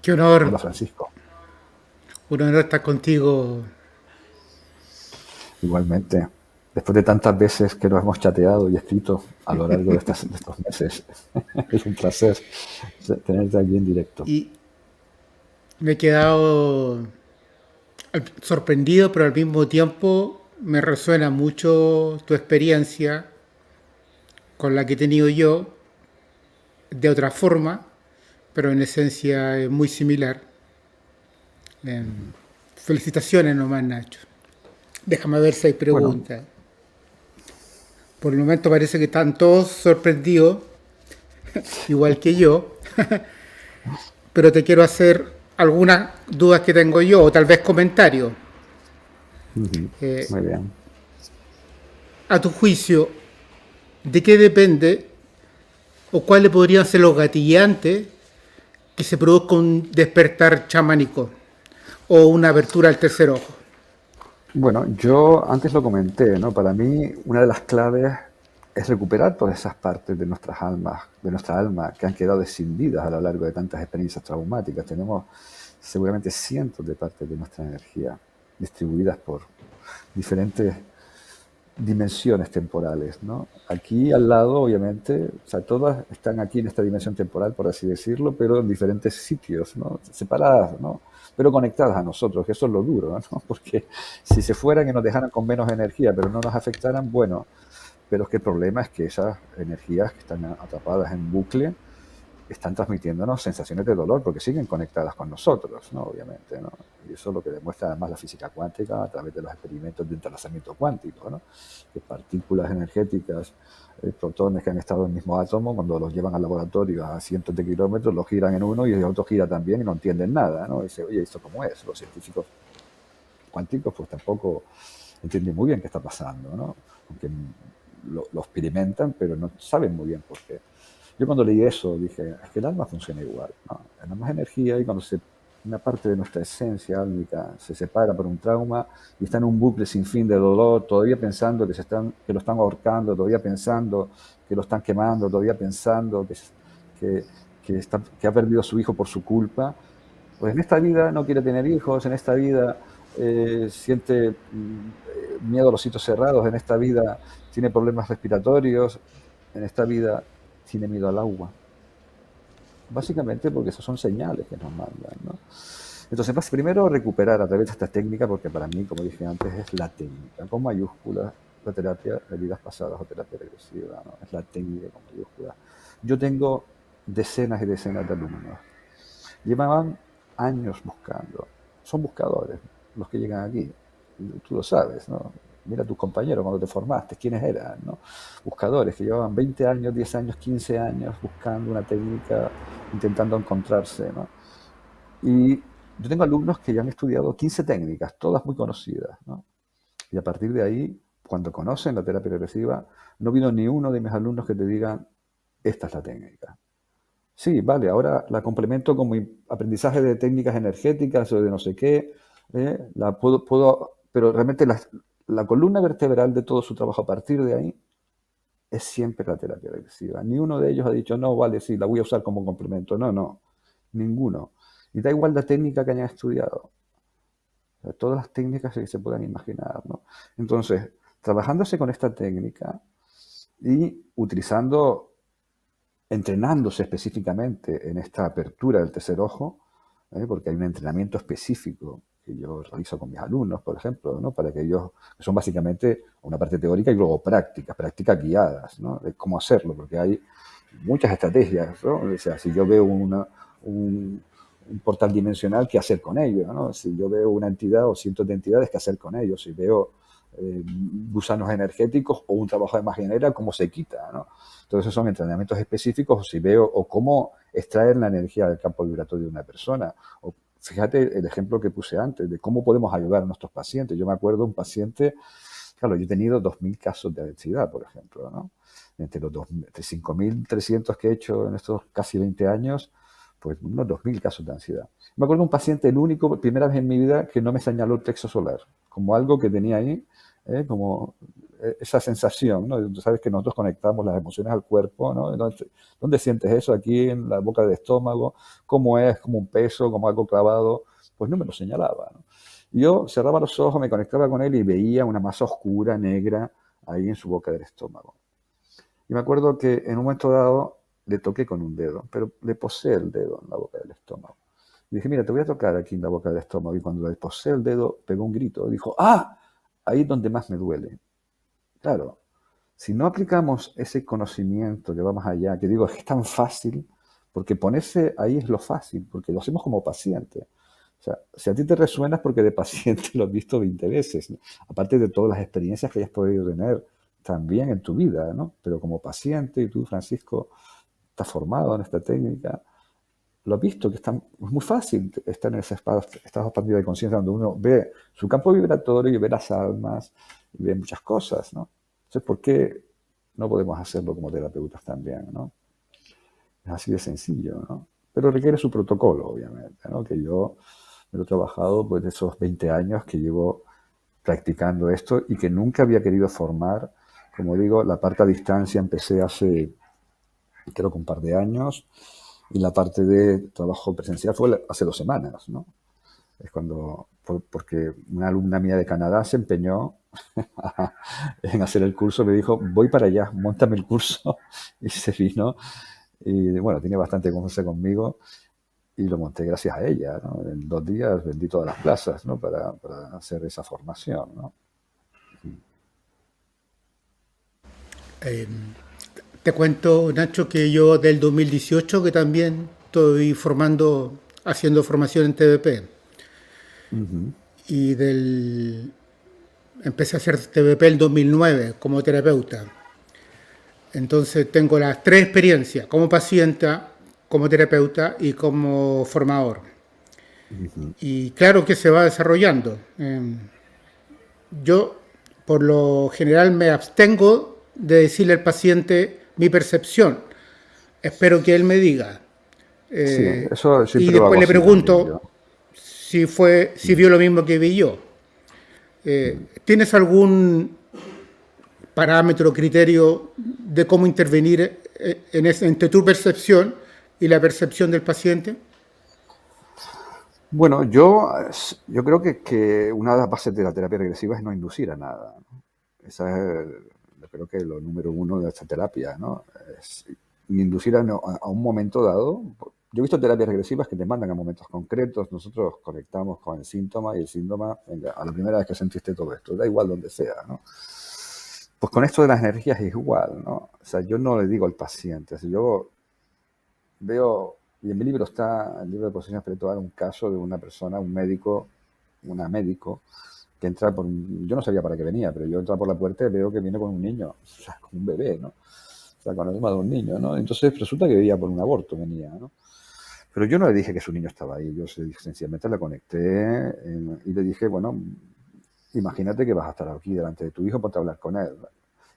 Qué honor, Hola, Francisco. un honor estar contigo. Igualmente, después de tantas veces que nos hemos chateado y escrito a lo largo de estos meses, es un placer tenerte aquí en directo. Y me he quedado sorprendido, pero al mismo tiempo me resuena mucho tu experiencia con la que he tenido yo, de otra forma, pero en esencia es muy similar. Eh, Felicitaciones nomás, Nacho. Déjame ver si hay Bueno, preguntas. Por el momento parece que están todos sorprendidos, igual que yo, pero te quiero hacer algunas dudas que tengo yo, o tal vez comentarios. ujú, Eh, muy bien. a tu juicio, ¿de qué depende o cuáles podrían ser los gatillantes que se produzca un despertar chamánico o una apertura al tercer ojo? Bueno, yo antes lo comenté, ¿no? Para mí, una de las claves es recuperar todas esas partes de nuestras almas, de nuestra alma, que han quedado escindidas a lo largo de tantas experiencias traumáticas. Tenemos seguramente cientos de partes de nuestra energía distribuidas por diferentes dimensiones temporales, ¿no? Aquí al lado, obviamente, o sea, todas están aquí en esta dimensión temporal, por así decirlo, pero en diferentes sitios, ¿no? Separadas, ¿no? Pero conectadas a nosotros, que eso es lo duro, ¿no? Porque si se fueran y nos dejaran con menos energía, pero no nos afectaran, bueno, pero es que el problema es que esas energías que están atrapadas en bucle están transmitiéndonos sensaciones de dolor porque siguen conectadas con nosotros, ¿no? Obviamente, ¿no? Y eso es lo que demuestra además la física cuántica a través de los experimentos de entrelazamiento cuántico, ¿no? Que partículas energéticas, protones que han estado en el mismo átomo, cuando los llevan al laboratorio a cientos de kilómetros, los giran en uno y el otro gira también y no entienden nada, ¿no? Y dice, oye, ¿esto cómo es? Los científicos cuánticos pues tampoco entienden muy bien qué está pasando, ¿no? Aunque lo experimentan, pero no saben muy bien por qué. Yo cuando leí eso dije, es que el alma funciona igual, ¿no? El alma es energía y cuando una parte de nuestra esencia álmica se separa por un trauma y está en un bucle sin fin de dolor, todavía pensando que lo están ahorcando, todavía pensando que lo están quemando, todavía pensando que, que ha perdido a su hijo por su culpa, pues en esta vida no quiere tener hijos, en esta vida siente miedo a los sitios cerrados, en esta vida tiene problemas respiratorios, en esta vida tiene miedo al agua. Básicamente porque esas son señales que nos mandan, ¿no? Entonces, primero recuperar a través de esta técnica, porque para mí, como dije antes, es la técnica, con mayúsculas, la terapia de vidas pasadas o terapia regresiva, ¿no? Es la técnica con mayúsculas. Yo tengo decenas y decenas de alumnos. Llevaban años buscando. Son buscadores los que llegan aquí. Tú lo sabes, ¿no? Mira a tus compañeros cuando te formaste, quiénes eran, ¿no? Buscadores que llevaban 20 años, 10 años, 15 años buscando una técnica, intentando encontrarse, ¿no? Y yo tengo alumnos que ya han estudiado 15 técnicas, todas muy conocidas, ¿no? Y a partir de ahí, cuando conocen la terapia regresiva, no vino ni uno de mis alumnos que te digan, esta es la técnica. Sí, vale, ahora la complemento como aprendizaje de técnicas energéticas o de no sé qué, la pero realmente la columna vertebral de todo su trabajo a partir de ahí es siempre la terapia regresiva. Ni uno de ellos ha dicho, no, vale, sí, la voy a usar como complemento. No, no, ninguno. Y da igual la técnica que hayan estudiado. O sea, todas las técnicas que se puedan imaginar, ¿no? Entonces, trabajándose con esta técnica y utilizando, entrenándose específicamente en esta apertura del tercer ojo, porque hay un entrenamiento específico que yo realizo con mis alumnos, por ejemplo, ¿no? Para que ellos, que son básicamente una parte teórica y luego prácticas guiadas, ¿no? De cómo hacerlo, porque hay muchas estrategias, ¿no? O sea, si yo veo un, un portal dimensional, ¿qué hacer con ello? ¿No? Si yo veo una entidad o cientos de entidades, ¿qué hacer con ellos? Si veo gusanos energéticos o un trabajo de magia negra, ¿cómo se quita? ¿No? Entonces esos son entrenamientos específicos, o si veo, o cómo extraer la energía del campo vibratorio de una persona. O, fíjate el ejemplo que puse antes, de cómo podemos ayudar a nuestros pacientes. Yo me acuerdo de un paciente, claro, yo he tenido 2.000 casos de ansiedad, por ejemplo, ¿no? Entre 5.300 que he hecho en estos casi 20 años, pues unos 2.000 casos de ansiedad. Me acuerdo de un paciente, el único, primera vez en mi vida, que no me señaló el plexo solar, como algo que tenía ahí, como esa sensación, ¿no? Tú sabes que nosotros conectamos las emociones al cuerpo, ¿no? ¿Dónde sientes eso? Aquí en la boca del estómago, ¿cómo es? ¿Como un peso? ¿Como algo clavado? Pues no me lo señalaba, ¿no? Yo cerraba los ojos, me conectaba con él y veía una masa oscura, negra, ahí en su boca del estómago. Y me acuerdo que en un momento dado le toqué con un dedo, pero le posé el dedo en la boca del estómago. Y dije, mira, te voy a tocar aquí en la boca del estómago. Y cuando le posé el dedo, pegó un grito. Dijo, ¡ah! Ahí es donde más me duele. Claro, si no aplicamos ese conocimiento que va más allá, que digo, es tan fácil, porque ponerse ahí es lo fácil, porque lo hacemos como paciente. O sea, si a ti te resuena es porque de paciente lo has visto 20 veces, ¿no? Aparte de todas las experiencias que hayas podido tener también en tu vida, ¿no? Pero como paciente, y tú, Francisco, estás formado en esta técnica, lo has visto, que es muy fácil estar en ese estado expandido de conciencia donde uno ve su campo vibratorio y ve las almas y ve muchas cosas, ¿no? Entonces, ¿por qué no podemos hacerlo como terapeutas también, ¿no? Es así de sencillo, ¿no? Pero requiere su protocolo, obviamente, ¿no? Que yo me lo he trabajado pues de esos 20 años que llevo practicando esto y que nunca había querido formar. Como digo, la parte a distancia empecé hace, creo que un par de años, y la parte de trabajo presencial fue hace 2 semanas, ¿no? Es porque una alumna mía de Canadá se empeñó en hacer el curso, me dijo, voy para allá, montame el curso, y se vino, y bueno, tiene bastante confianza conmigo, y lo monté gracias a ella, ¿no? En 2 días vendí todas las plazas, ¿no? Para hacer esa formación, ¿no? Eh, Te cuento, Nacho, que yo del 2018 que también estoy formando, haciendo formación en TVP. Ujú. Y empecé a hacer TVP el 2009 como terapeuta. Entonces tengo las tres experiencias, como paciente, como terapeuta y como formador. Ujú. Y claro que se va desarrollando. Yo, por lo general, me abstengo de decirle al paciente mi percepción. Espero que él me diga. Sí, Eh, eso y siempre lo después hago le así también yo. pregunto si vio lo mismo que vi yo. ¿Tienes algún parámetro, criterio de cómo intervenir entre tu percepción y la percepción del paciente? Bueno, yo creo que una de las bases de la terapia regresiva es no inducir a nada, ¿no? Esa es, yo creo que lo número uno de esta terapia, ¿no? Es inducir a un momento dado. Yo he visto terapias regresivas que te mandan a momentos concretos, nosotros conectamos con el síntoma y el síntoma, venga, a la primera vez que sentiste todo esto, da igual donde sea, ¿no? Pues con esto de las energías es igual, ¿no? O sea, yo no le digo al paciente, si yo veo, y en mi libro está, el libro de Posesión Espiritual, un caso de una persona, un médico, una médico, que entra yo no sabía para qué venía, pero yo entro por la puerta y veo que viene con un niño, o sea, con un bebé, ¿no? O sea, con el alma de un niño, ¿no? Entonces resulta que venía por un aborto, venía, ¿no? Pero yo no le dije que su niño estaba ahí, yo sencillamente la conecté y le dije, bueno, imagínate que vas a estar aquí delante de tu hijo, ponte a hablar con él.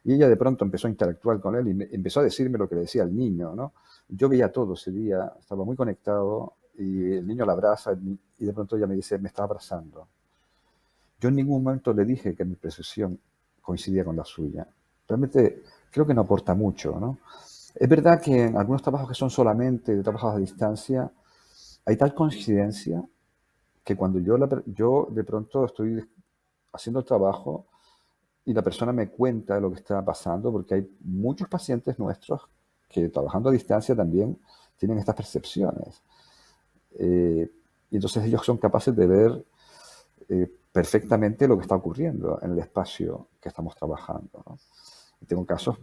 Y ella de pronto empezó a interactuar con él y empezó a decirme lo que le decía al niño, ¿no? Yo veía todo ese día, estaba muy conectado y el niño la abraza y de pronto ella me dice, me está abrazando. Yo en ningún momento le dije que mi percepción coincidía con la suya. Realmente creo que no aporta mucho, ¿no? Es verdad que en algunos trabajos que son solamente trabajos a distancia, hay tal coincidencia que cuando yo de pronto estoy haciendo el trabajo y la persona me cuenta lo que está pasando, porque hay muchos pacientes nuestros que trabajando a distancia también tienen estas percepciones. Y entonces ellos son capaces de ver perfectamente lo que está ocurriendo en el espacio que estamos trabajando, ¿no? Y tengo casos,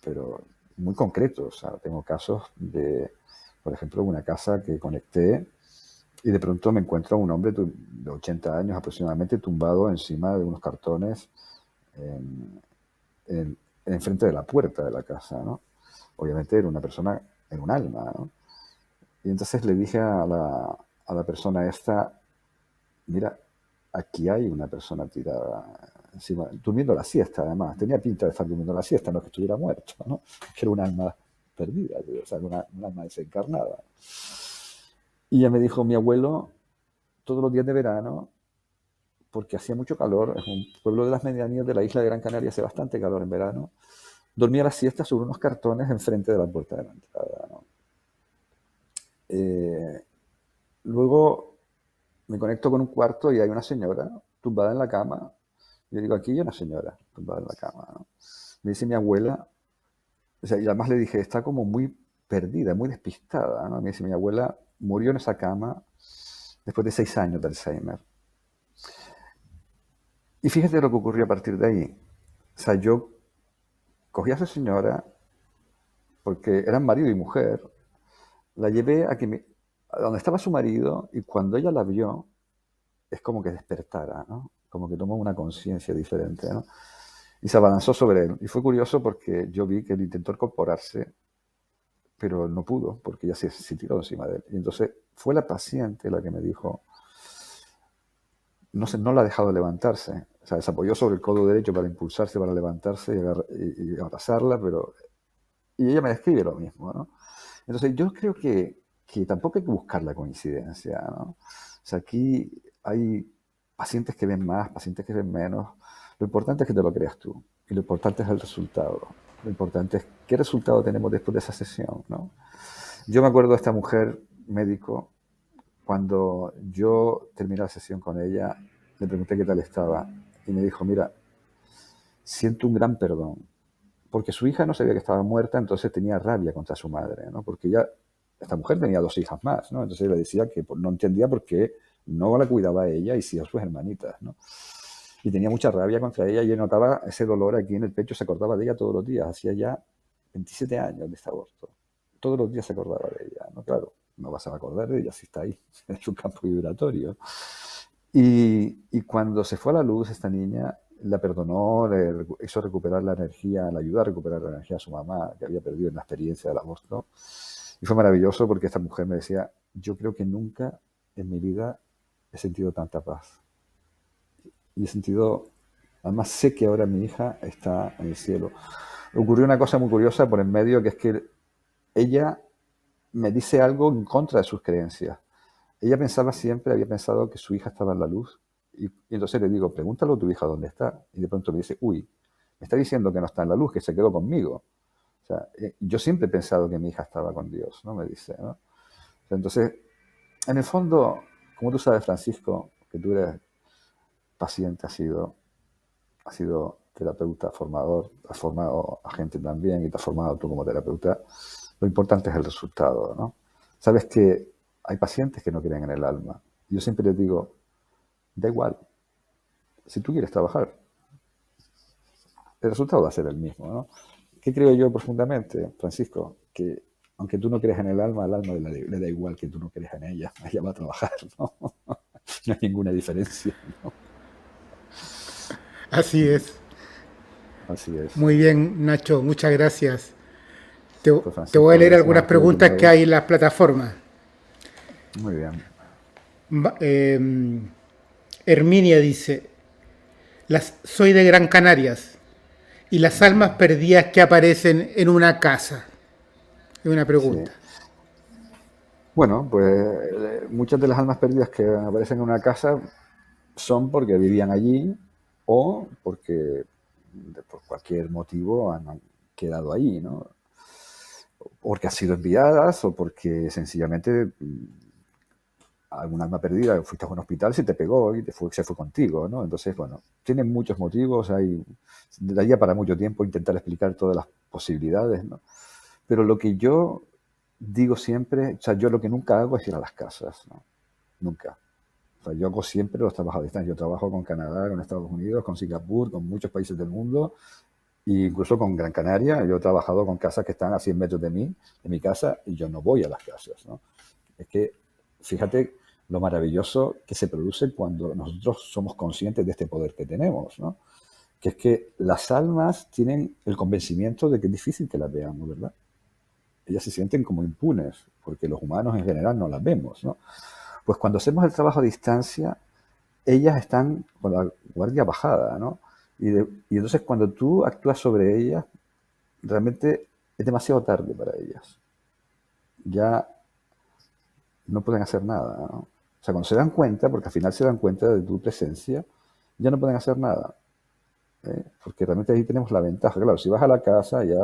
pero muy concretos. O sea, tengo casos de, por ejemplo, una casa que conecté y de pronto me encuentro a un hombre de 80 años aproximadamente tumbado encima de unos cartones en frente de la puerta de la casa, ¿no? Obviamente era una persona en un alma, ¿no? Y entonces le dije a la persona esta, mira, aquí hay una persona tirada encima, durmiendo la siesta además, tenía pinta de estar durmiendo la siesta, no que estuviera muerto, ¿no? Que era un alma perdida, o sea, un alma desencarnada. Y ella me dijo, mi abuelo, todos los días de verano, porque hacía mucho calor, es un pueblo de las medianías de la isla de Gran Canaria, hace bastante calor en verano, dormía la siesta sobre unos cartones enfrente de la puerta de la entrada, ¿no? Luego me conecto con un cuarto y hay una señora tumbada en la cama. Yo digo, aquí hay una señora tumbada en la cama, ¿no? Me dice mi abuela, o sea, y además le dije, está como muy perdida, muy despistada, ¿no? Me dice, mi abuela murió en esa cama después de 6 años de Alzheimer. Y fíjate lo que ocurrió a partir de ahí. O sea, yo cogí a esa señora, porque eran marido y mujer, la llevé a donde estaba su marido y cuando ella la vio, es como que despertara, ¿no? Como que tomó una conciencia diferente, ¿no? Y se abalanzó sobre él. Y fue curioso porque yo vi que él intentó incorporarse, pero no pudo, porque ella se tiró encima de él. Y entonces fue la paciente la que me dijo, no la ha dejado levantarse. O sea, se apoyó sobre el codo derecho para impulsarse, para levantarse y abrazarla, pero... Y ella me describe lo mismo, ¿no? Entonces yo creo que tampoco hay que buscar la coincidencia, ¿no? O sea, aquí hay pacientes que ven más, pacientes que ven menos. Lo importante es que te lo creas tú. Y lo importante es el resultado. Lo importante es qué resultado tenemos después de esa sesión, ¿no? Yo me acuerdo de esta mujer médico, cuando yo terminé la sesión con ella, le pregunté qué tal estaba y me dijo, mira, siento un gran perdón, porque su hija no sabía que estaba muerta, entonces tenía rabia contra su madre, ¿no? Porque esta mujer tenía 2 hijas más, ¿no? Entonces le decía que no entendía por qué no la cuidaba a ella y sí a sus hermanitas, ¿no? Y tenía mucha rabia contra ella y yo notaba ese dolor aquí en el pecho, se acordaba de ella todos los días, hacía ya 27 años de este aborto. Todos los días se acordaba de ella, ¿no? Claro, no vas a acordar de ella si está ahí, en su campo vibratorio. Y cuando se fue a la luz esta niña, la perdonó, le hizo recuperar la energía, la ayudó a recuperar la energía a su mamá, que había perdido en la experiencia del aborto. Y fue maravilloso porque esta mujer me decía, yo creo que nunca en mi vida he sentido tanta paz. Y he sentido, además sé que ahora mi hija está en el cielo. Ocurrió una cosa muy curiosa por en medio, que es que ella me dice algo en contra de sus creencias. Ella había pensado que su hija estaba en la luz. Y entonces le digo, pregúntale a tu hija dónde está. Y de pronto me dice, uy, me está diciendo que no está en la luz, que se quedó conmigo. O sea, yo siempre he pensado que mi hija estaba con Dios, ¿no? Me dice, ¿no? O sea, entonces, en el fondo, como tú sabes, Francisco, que tú eres paciente, has sido terapeuta, formador, has formado a gente también y te has formado tú como terapeuta, lo importante es el resultado, ¿no? Sabes que hay pacientes que no creen en el alma. Yo siempre les digo, da igual, si tú quieres trabajar, el resultado va a ser el mismo, ¿no? ¿Qué creo yo profundamente, Francisco? Que aunque tú no creas en el alma, al alma le da igual que tú no creas en ella. Ella va a trabajar, ¿no? No hay ninguna diferencia, ¿no? Así es. Así es. Muy bien, Nacho, muchas gracias. Pues Te voy a Francisco, leer gracias algunas a ti de tu preguntas que modo. hay en las plataformas. Muy bien. Herminia dice, soy de Gran Canarias y las Muy almas bien. perdidas que aparecen en una casa. Es una sí. pregunta. Bueno, pues muchas de las almas perdidas que aparecen en una casa son porque vivían allí o porque por cualquier motivo han quedado ahí, ¿no? Porque han sido enviadas o porque sencillamente algún alma perdida, fuiste a un hospital, se te pegó y se fue contigo, ¿no? Entonces, bueno, tienen muchos motivos, hay, daría para mucho tiempo intentar explicar todas las posibilidades, ¿no? Pero lo que yo digo siempre, o sea, yo lo que nunca hago es ir a las casas, ¿no? Nunca. O sea, yo hago siempre los trabajos a distancia. Yo trabajo con Canadá, con Estados Unidos, con Singapur, con muchos países del mundo, e incluso con Gran Canaria. Yo he trabajado con casas que están a 100 metros de mí, de mi casa, y yo no voy a las casas, ¿no? Es que, fíjate lo maravilloso que se produce cuando nosotros somos conscientes de este poder que tenemos, ¿no? Que es que las almas tienen el convencimiento de que es difícil que las veamos, ¿verdad? Ellas se sienten como impunes, porque los humanos en general no las vemos, ¿no? Pues cuando hacemos el trabajo a distancia, ellas están con la guardia bajada, ¿no? Y entonces cuando tú actúas sobre ellas, realmente es demasiado tarde para ellas. Ya no pueden hacer nada, ¿no? O sea, cuando se dan cuenta, porque al final se dan cuenta de tu presencia, ya no pueden hacer nada. Porque realmente ahí tenemos la ventaja. Claro, si vas a la casa ya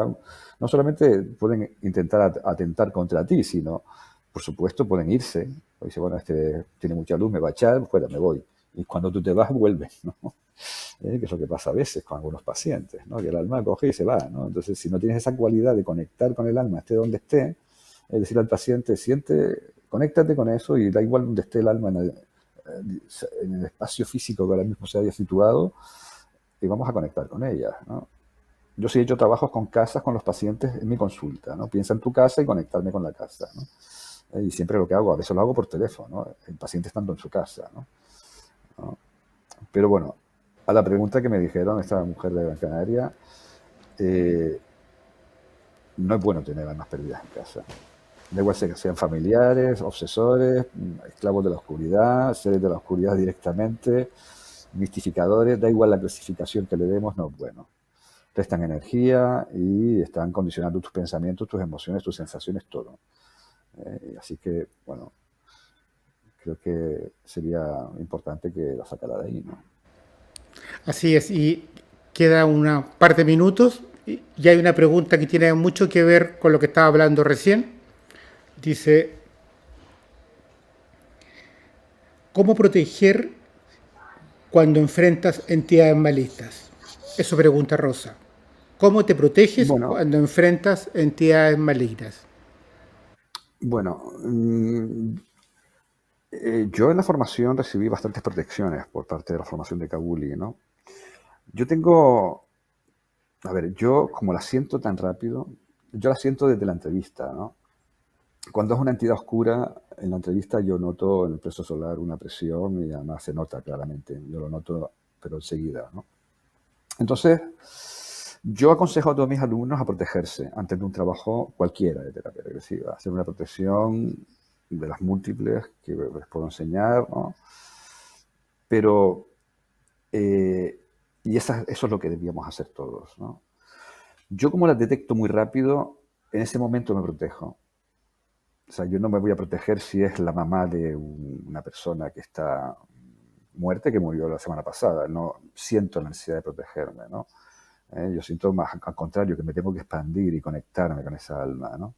no solamente pueden intentar atentar contra ti, sino, por supuesto, pueden irse. O dice, bueno, este tiene mucha luz, me va a echar, fuera, me voy. Y cuando tú te vas, vuelves, ¿no? Que es lo que pasa a veces con algunos pacientes, ¿no? Que el alma coge y se va, ¿no? Entonces, si no tienes esa cualidad de conectar con el alma, esté donde esté, es decir al paciente, siente, conéctate con eso y da igual donde esté el alma en el espacio físico que ahora mismo se haya situado, y vamos a conectar con ellas, ¿no? Yo sí he hecho trabajos con casas, con los pacientes en mi consulta, ¿no? Piensa en tu casa y conectarme con la casa, ¿no? Y siempre lo que hago, a veces lo hago por teléfono, ¿no? El paciente estando en su casa, ¿no? ¿No? Pero bueno, a la pregunta que me dijeron esta mujer de Gran Canaria, eh, no es bueno tener almas perdidas en casa. Da igual que sean familiares, obsesores, esclavos de la oscuridad, seres de la oscuridad directamente, mistificadores, da igual la clasificación que le demos, no es bueno. Restan energía y están condicionando tus pensamientos, tus emociones, tus sensaciones, todo. Así que, bueno, creo que sería importante que la sacara de ahí, ¿no? Así es, y queda una par de minutos y hay una pregunta que tiene mucho que ver con lo que estaba hablando recién. Dice, ¿cómo proteger cuando enfrentas entidades malignas? Eso pregunta Rosa. ¿Cómo te proteges Bueno, cuando enfrentas entidades malignas? bueno, yo en la formación recibí bastantes protecciones por parte de la formación de Kabuli, ¿no? Yo tengo, a ver, yo como la siento tan rápido, yo la siento desde la entrevista, ¿no? Cuando es una entidad oscura, en la entrevista yo noto en el plexo solar una presión y además se nota claramente, yo lo noto, pero enseguida, ¿no? Entonces, yo aconsejo a todos mis alumnos a protegerse antes de un trabajo cualquiera de terapia regresiva, hacer una protección de las múltiples que les puedo enseñar, ¿no? Pero, y eso es lo que debíamos hacer todos, ¿no? Yo como las detecto muy rápido, en ese momento me protejo. O sea, yo no me voy a proteger si es la mamá de una persona que está muerta, que murió la semana pasada. No siento la necesidad de protegerme, ¿no? Yo siento más al contrario, que me tengo que expandir y conectarme con esa alma, ¿no?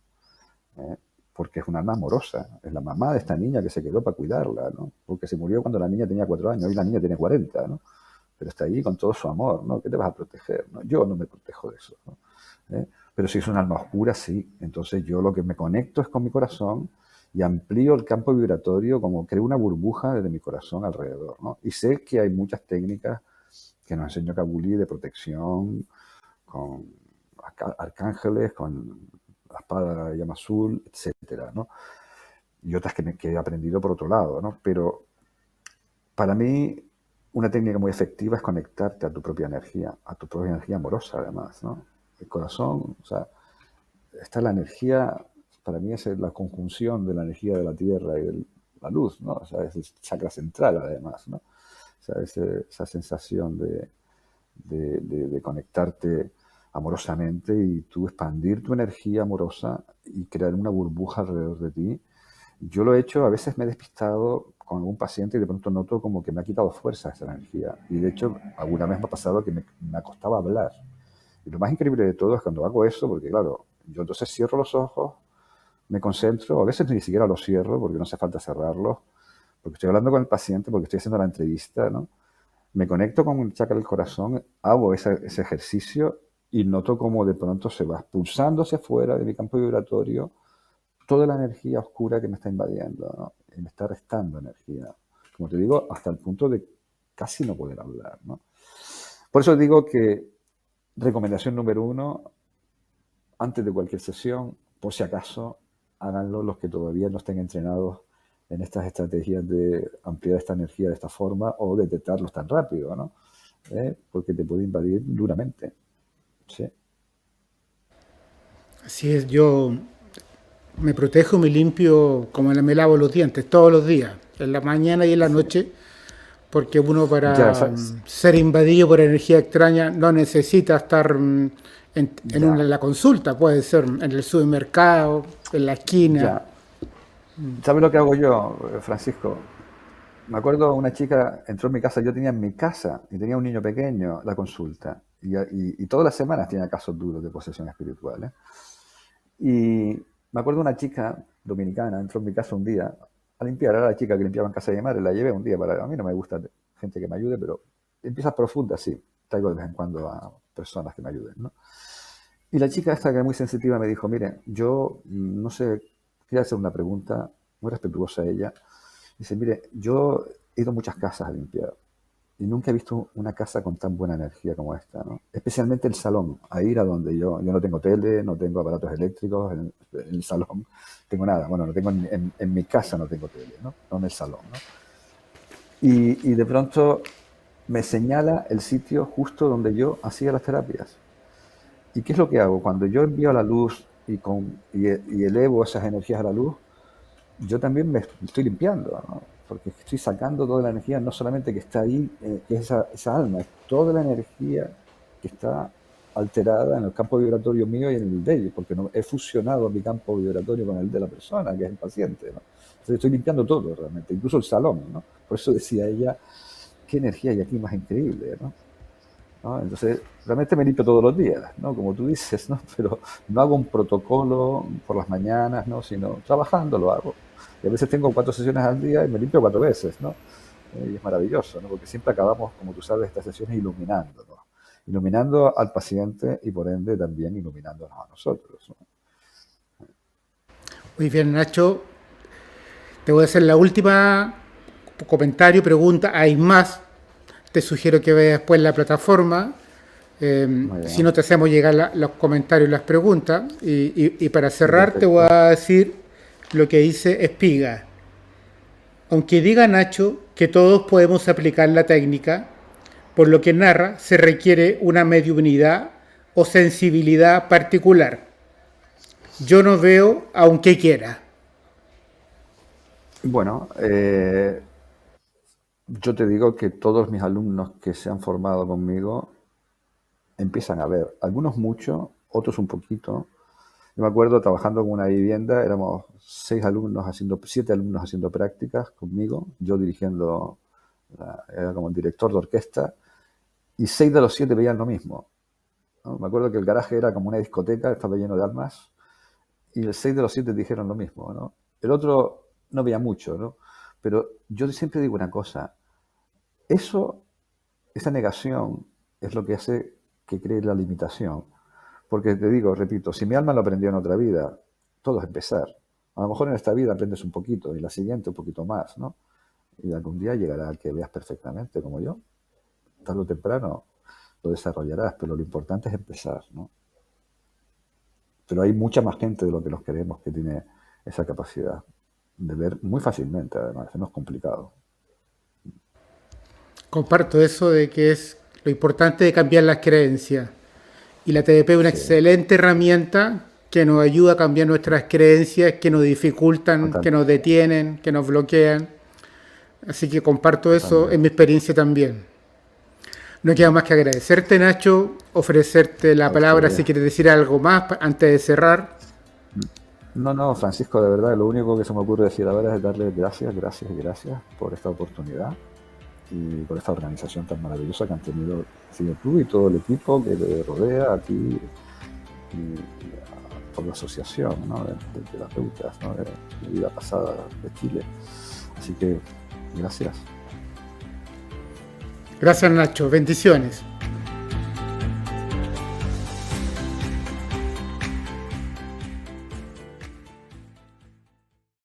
Porque es una alma amorosa, es la mamá de esta niña que se quedó para cuidarla, ¿no? Porque se murió cuando la niña tenía 4 años, hoy la niña tiene 40, ¿no? Pero está ahí con todo su amor, ¿no? ¿Qué te vas a proteger? ¿No? Yo no me protejo de eso, ¿no? Pero si es un alma oscura, sí. Entonces yo lo que me conecto es con mi corazón y amplío el campo vibratorio, como creo una burbuja desde mi corazón alrededor, ¿no? Y sé que hay muchas técnicas que nos enseñó Kabuli de protección, con arcángeles, con la espada de llama azul, etcétera, ¿no? Y otras que he aprendido por otro lado, ¿no? Pero para mí una técnica muy efectiva es conectarte a tu propia energía amorosa además, ¿no? El corazón, o sea, está la energía, para mí es la conjunción de la energía de la tierra y de la luz, ¿no? O sea, es el chakra central además, ¿no? O sea, esa sensación de conectarte. amorosamente y tú expandir tu energía amorosa y crear una burbuja alrededor de ti. Yo lo he hecho, a veces me he despistado con algún paciente y de pronto noto como que me ha quitado fuerza esa energía. Y de hecho, alguna vez me ha pasado que me costaba hablar. Y lo más increíble de todo es cuando hago eso, porque claro, yo entonces cierro los ojos, me concentro, a veces ni siquiera los cierro porque no hace falta cerrarlos, porque estoy hablando con el paciente, porque estoy haciendo la entrevista, ¿no? Me conecto con el chakra del corazón, hago ese ejercicio y noto como de pronto se va expulsando hacia afuera de mi campo vibratorio toda la energía oscura que me está invadiendo, ¿no? Y me está restando energía. Como te digo, hasta el punto de casi no poder hablar, ¿no? Por eso digo que recomendación número 1, antes de cualquier sesión, por si acaso, háganlo los que todavía no estén entrenados en estas estrategias de ampliar esta energía de esta forma o detectarlos tan rápido, ¿no? Porque te puede invadir duramente. Sí. Así es, yo me protejo, me limpio, como me lavo los dientes todos los días, en la mañana y en la Sí. noche, porque uno Ya, para ser invadido por energía extraña no necesita estar ya, la consulta, puede ser en el supermercado, en la esquina. ya. ¿Sabes lo que hago yo, Francisco? Me acuerdo una chica entró en mi casa, yo tenía en mi casa y tenía un niño pequeño la consulta y todas las semanas tenía casos duros de posesión espiritual, ¿eh? Y me acuerdo una chica dominicana entró en mi casa un día a limpiar, era la chica que limpiaba en casa de mi madre, la llevé un día para, a mí no me gusta gente que me ayude, pero empiezas profunda, sí, traigo de vez en cuando a personas que me ayuden, ¿no? Y la chica esta que es muy sensitiva me dijo, mire, yo no sé, quería hacer una pregunta, muy respetuosa a ella. Dice, mire, yo he ido a muchas casas a limpiar y nunca he visto una casa con tan buena energía como esta, ¿no? Especialmente el salón, ahí era donde yo no tengo tele, no tengo aparatos eléctricos en el salón, tengo nada, bueno, no tengo en mi casa no tengo tele, ¿no? No en el salón, ¿no? Y de pronto me señala el sitio justo donde yo hacía las terapias. ¿Y qué es lo que hago? Cuando yo envío a la luz y elevo esas energías a la luz, yo también me estoy limpiando, ¿no? Porque estoy sacando toda la energía, no solamente que está ahí, que es esa alma, es toda la energía que está alterada en el campo vibratorio mío y en el de ellos, porque no, he fusionado mi campo vibratorio con el de la persona, que es el paciente, ¿no? Entonces estoy limpiando todo realmente, incluso el salón, ¿no? Por eso decía ella, qué energía hay aquí más increíble, ¿no? ¿No? Entonces, realmente me limpio todos los días, ¿no? Como tú dices, ¿no? Pero no hago un protocolo por las mañanas, ¿no? Sino trabajando lo hago. Y a veces tengo 4 sesiones al día y me limpio 4 veces, ¿no? Y es maravilloso, ¿no? Porque siempre acabamos, como tú sabes, estas sesiones iluminando, ¿no? Iluminando al paciente y por ende también iluminándonos a nosotros, ¿no? Muy bien, Nacho, te voy a hacer la última comentario, pregunta, hay más, te sugiero que veas después la plataforma. Muy Si bien, no, te hacemos llegar los comentarios y las preguntas. Y para cerrar, te voy perfecto. a decir lo que dice Espiga. Aunque diga Nacho que todos podemos aplicar la técnica, por lo que narra se requiere una mediunidad o sensibilidad particular. Yo no veo aunque quiera. Bueno, yo te digo que todos mis alumnos que se han formado conmigo empiezan a ver, algunos mucho, otros un poquito. Yo me acuerdo trabajando en una vivienda, éramos 7 alumnos haciendo prácticas conmigo, yo dirigiendo, era como el director de orquesta, y 6 de los 7 veían lo mismo, ¿no? Me acuerdo que el garaje era como una discoteca, estaba lleno de almas, y el 6 de los 7 dijeron lo mismo, ¿no? El otro no veía mucho, ¿no? Pero yo siempre digo una cosa, eso, esa negación es lo que hace que cree la limitación. Porque te digo, repito, si mi alma lo aprendió en otra vida, todo es empezar. A lo mejor en esta vida aprendes un poquito y la siguiente un poquito más, ¿no? Y algún día llegará que veas perfectamente como yo. Tarde o temprano lo desarrollarás, pero lo importante es empezar, ¿no? Pero hay mucha más gente de lo que nos queremos que tiene esa capacidad de ver muy fácilmente, además, no es complicado. Comparto eso de que es lo importante de cambiar las creencias. Y la TDP es una Sí, excelente herramienta que nos ayuda a cambiar nuestras creencias, que nos dificultan, total, que nos detienen, que nos bloquean. Así que comparto eso en mi totalmente. experiencia también. No queda más que agradecerte, Nacho, ofrecerte la A palabra si ustedes. quieres decir algo más antes de cerrar. No, no, Francisco, de verdad, lo único que se me ocurre decir ahora es darles gracias, gracias, gracias por esta oportunidad y por esta organización tan maravillosa que han tenido sido tú y todo el equipo que te rodea a ti y por la asociación, ¿no?, de terapeutas, ¿no?, de vida pasada de Chile. Así que gracias. Gracias, Nacho. Bendiciones.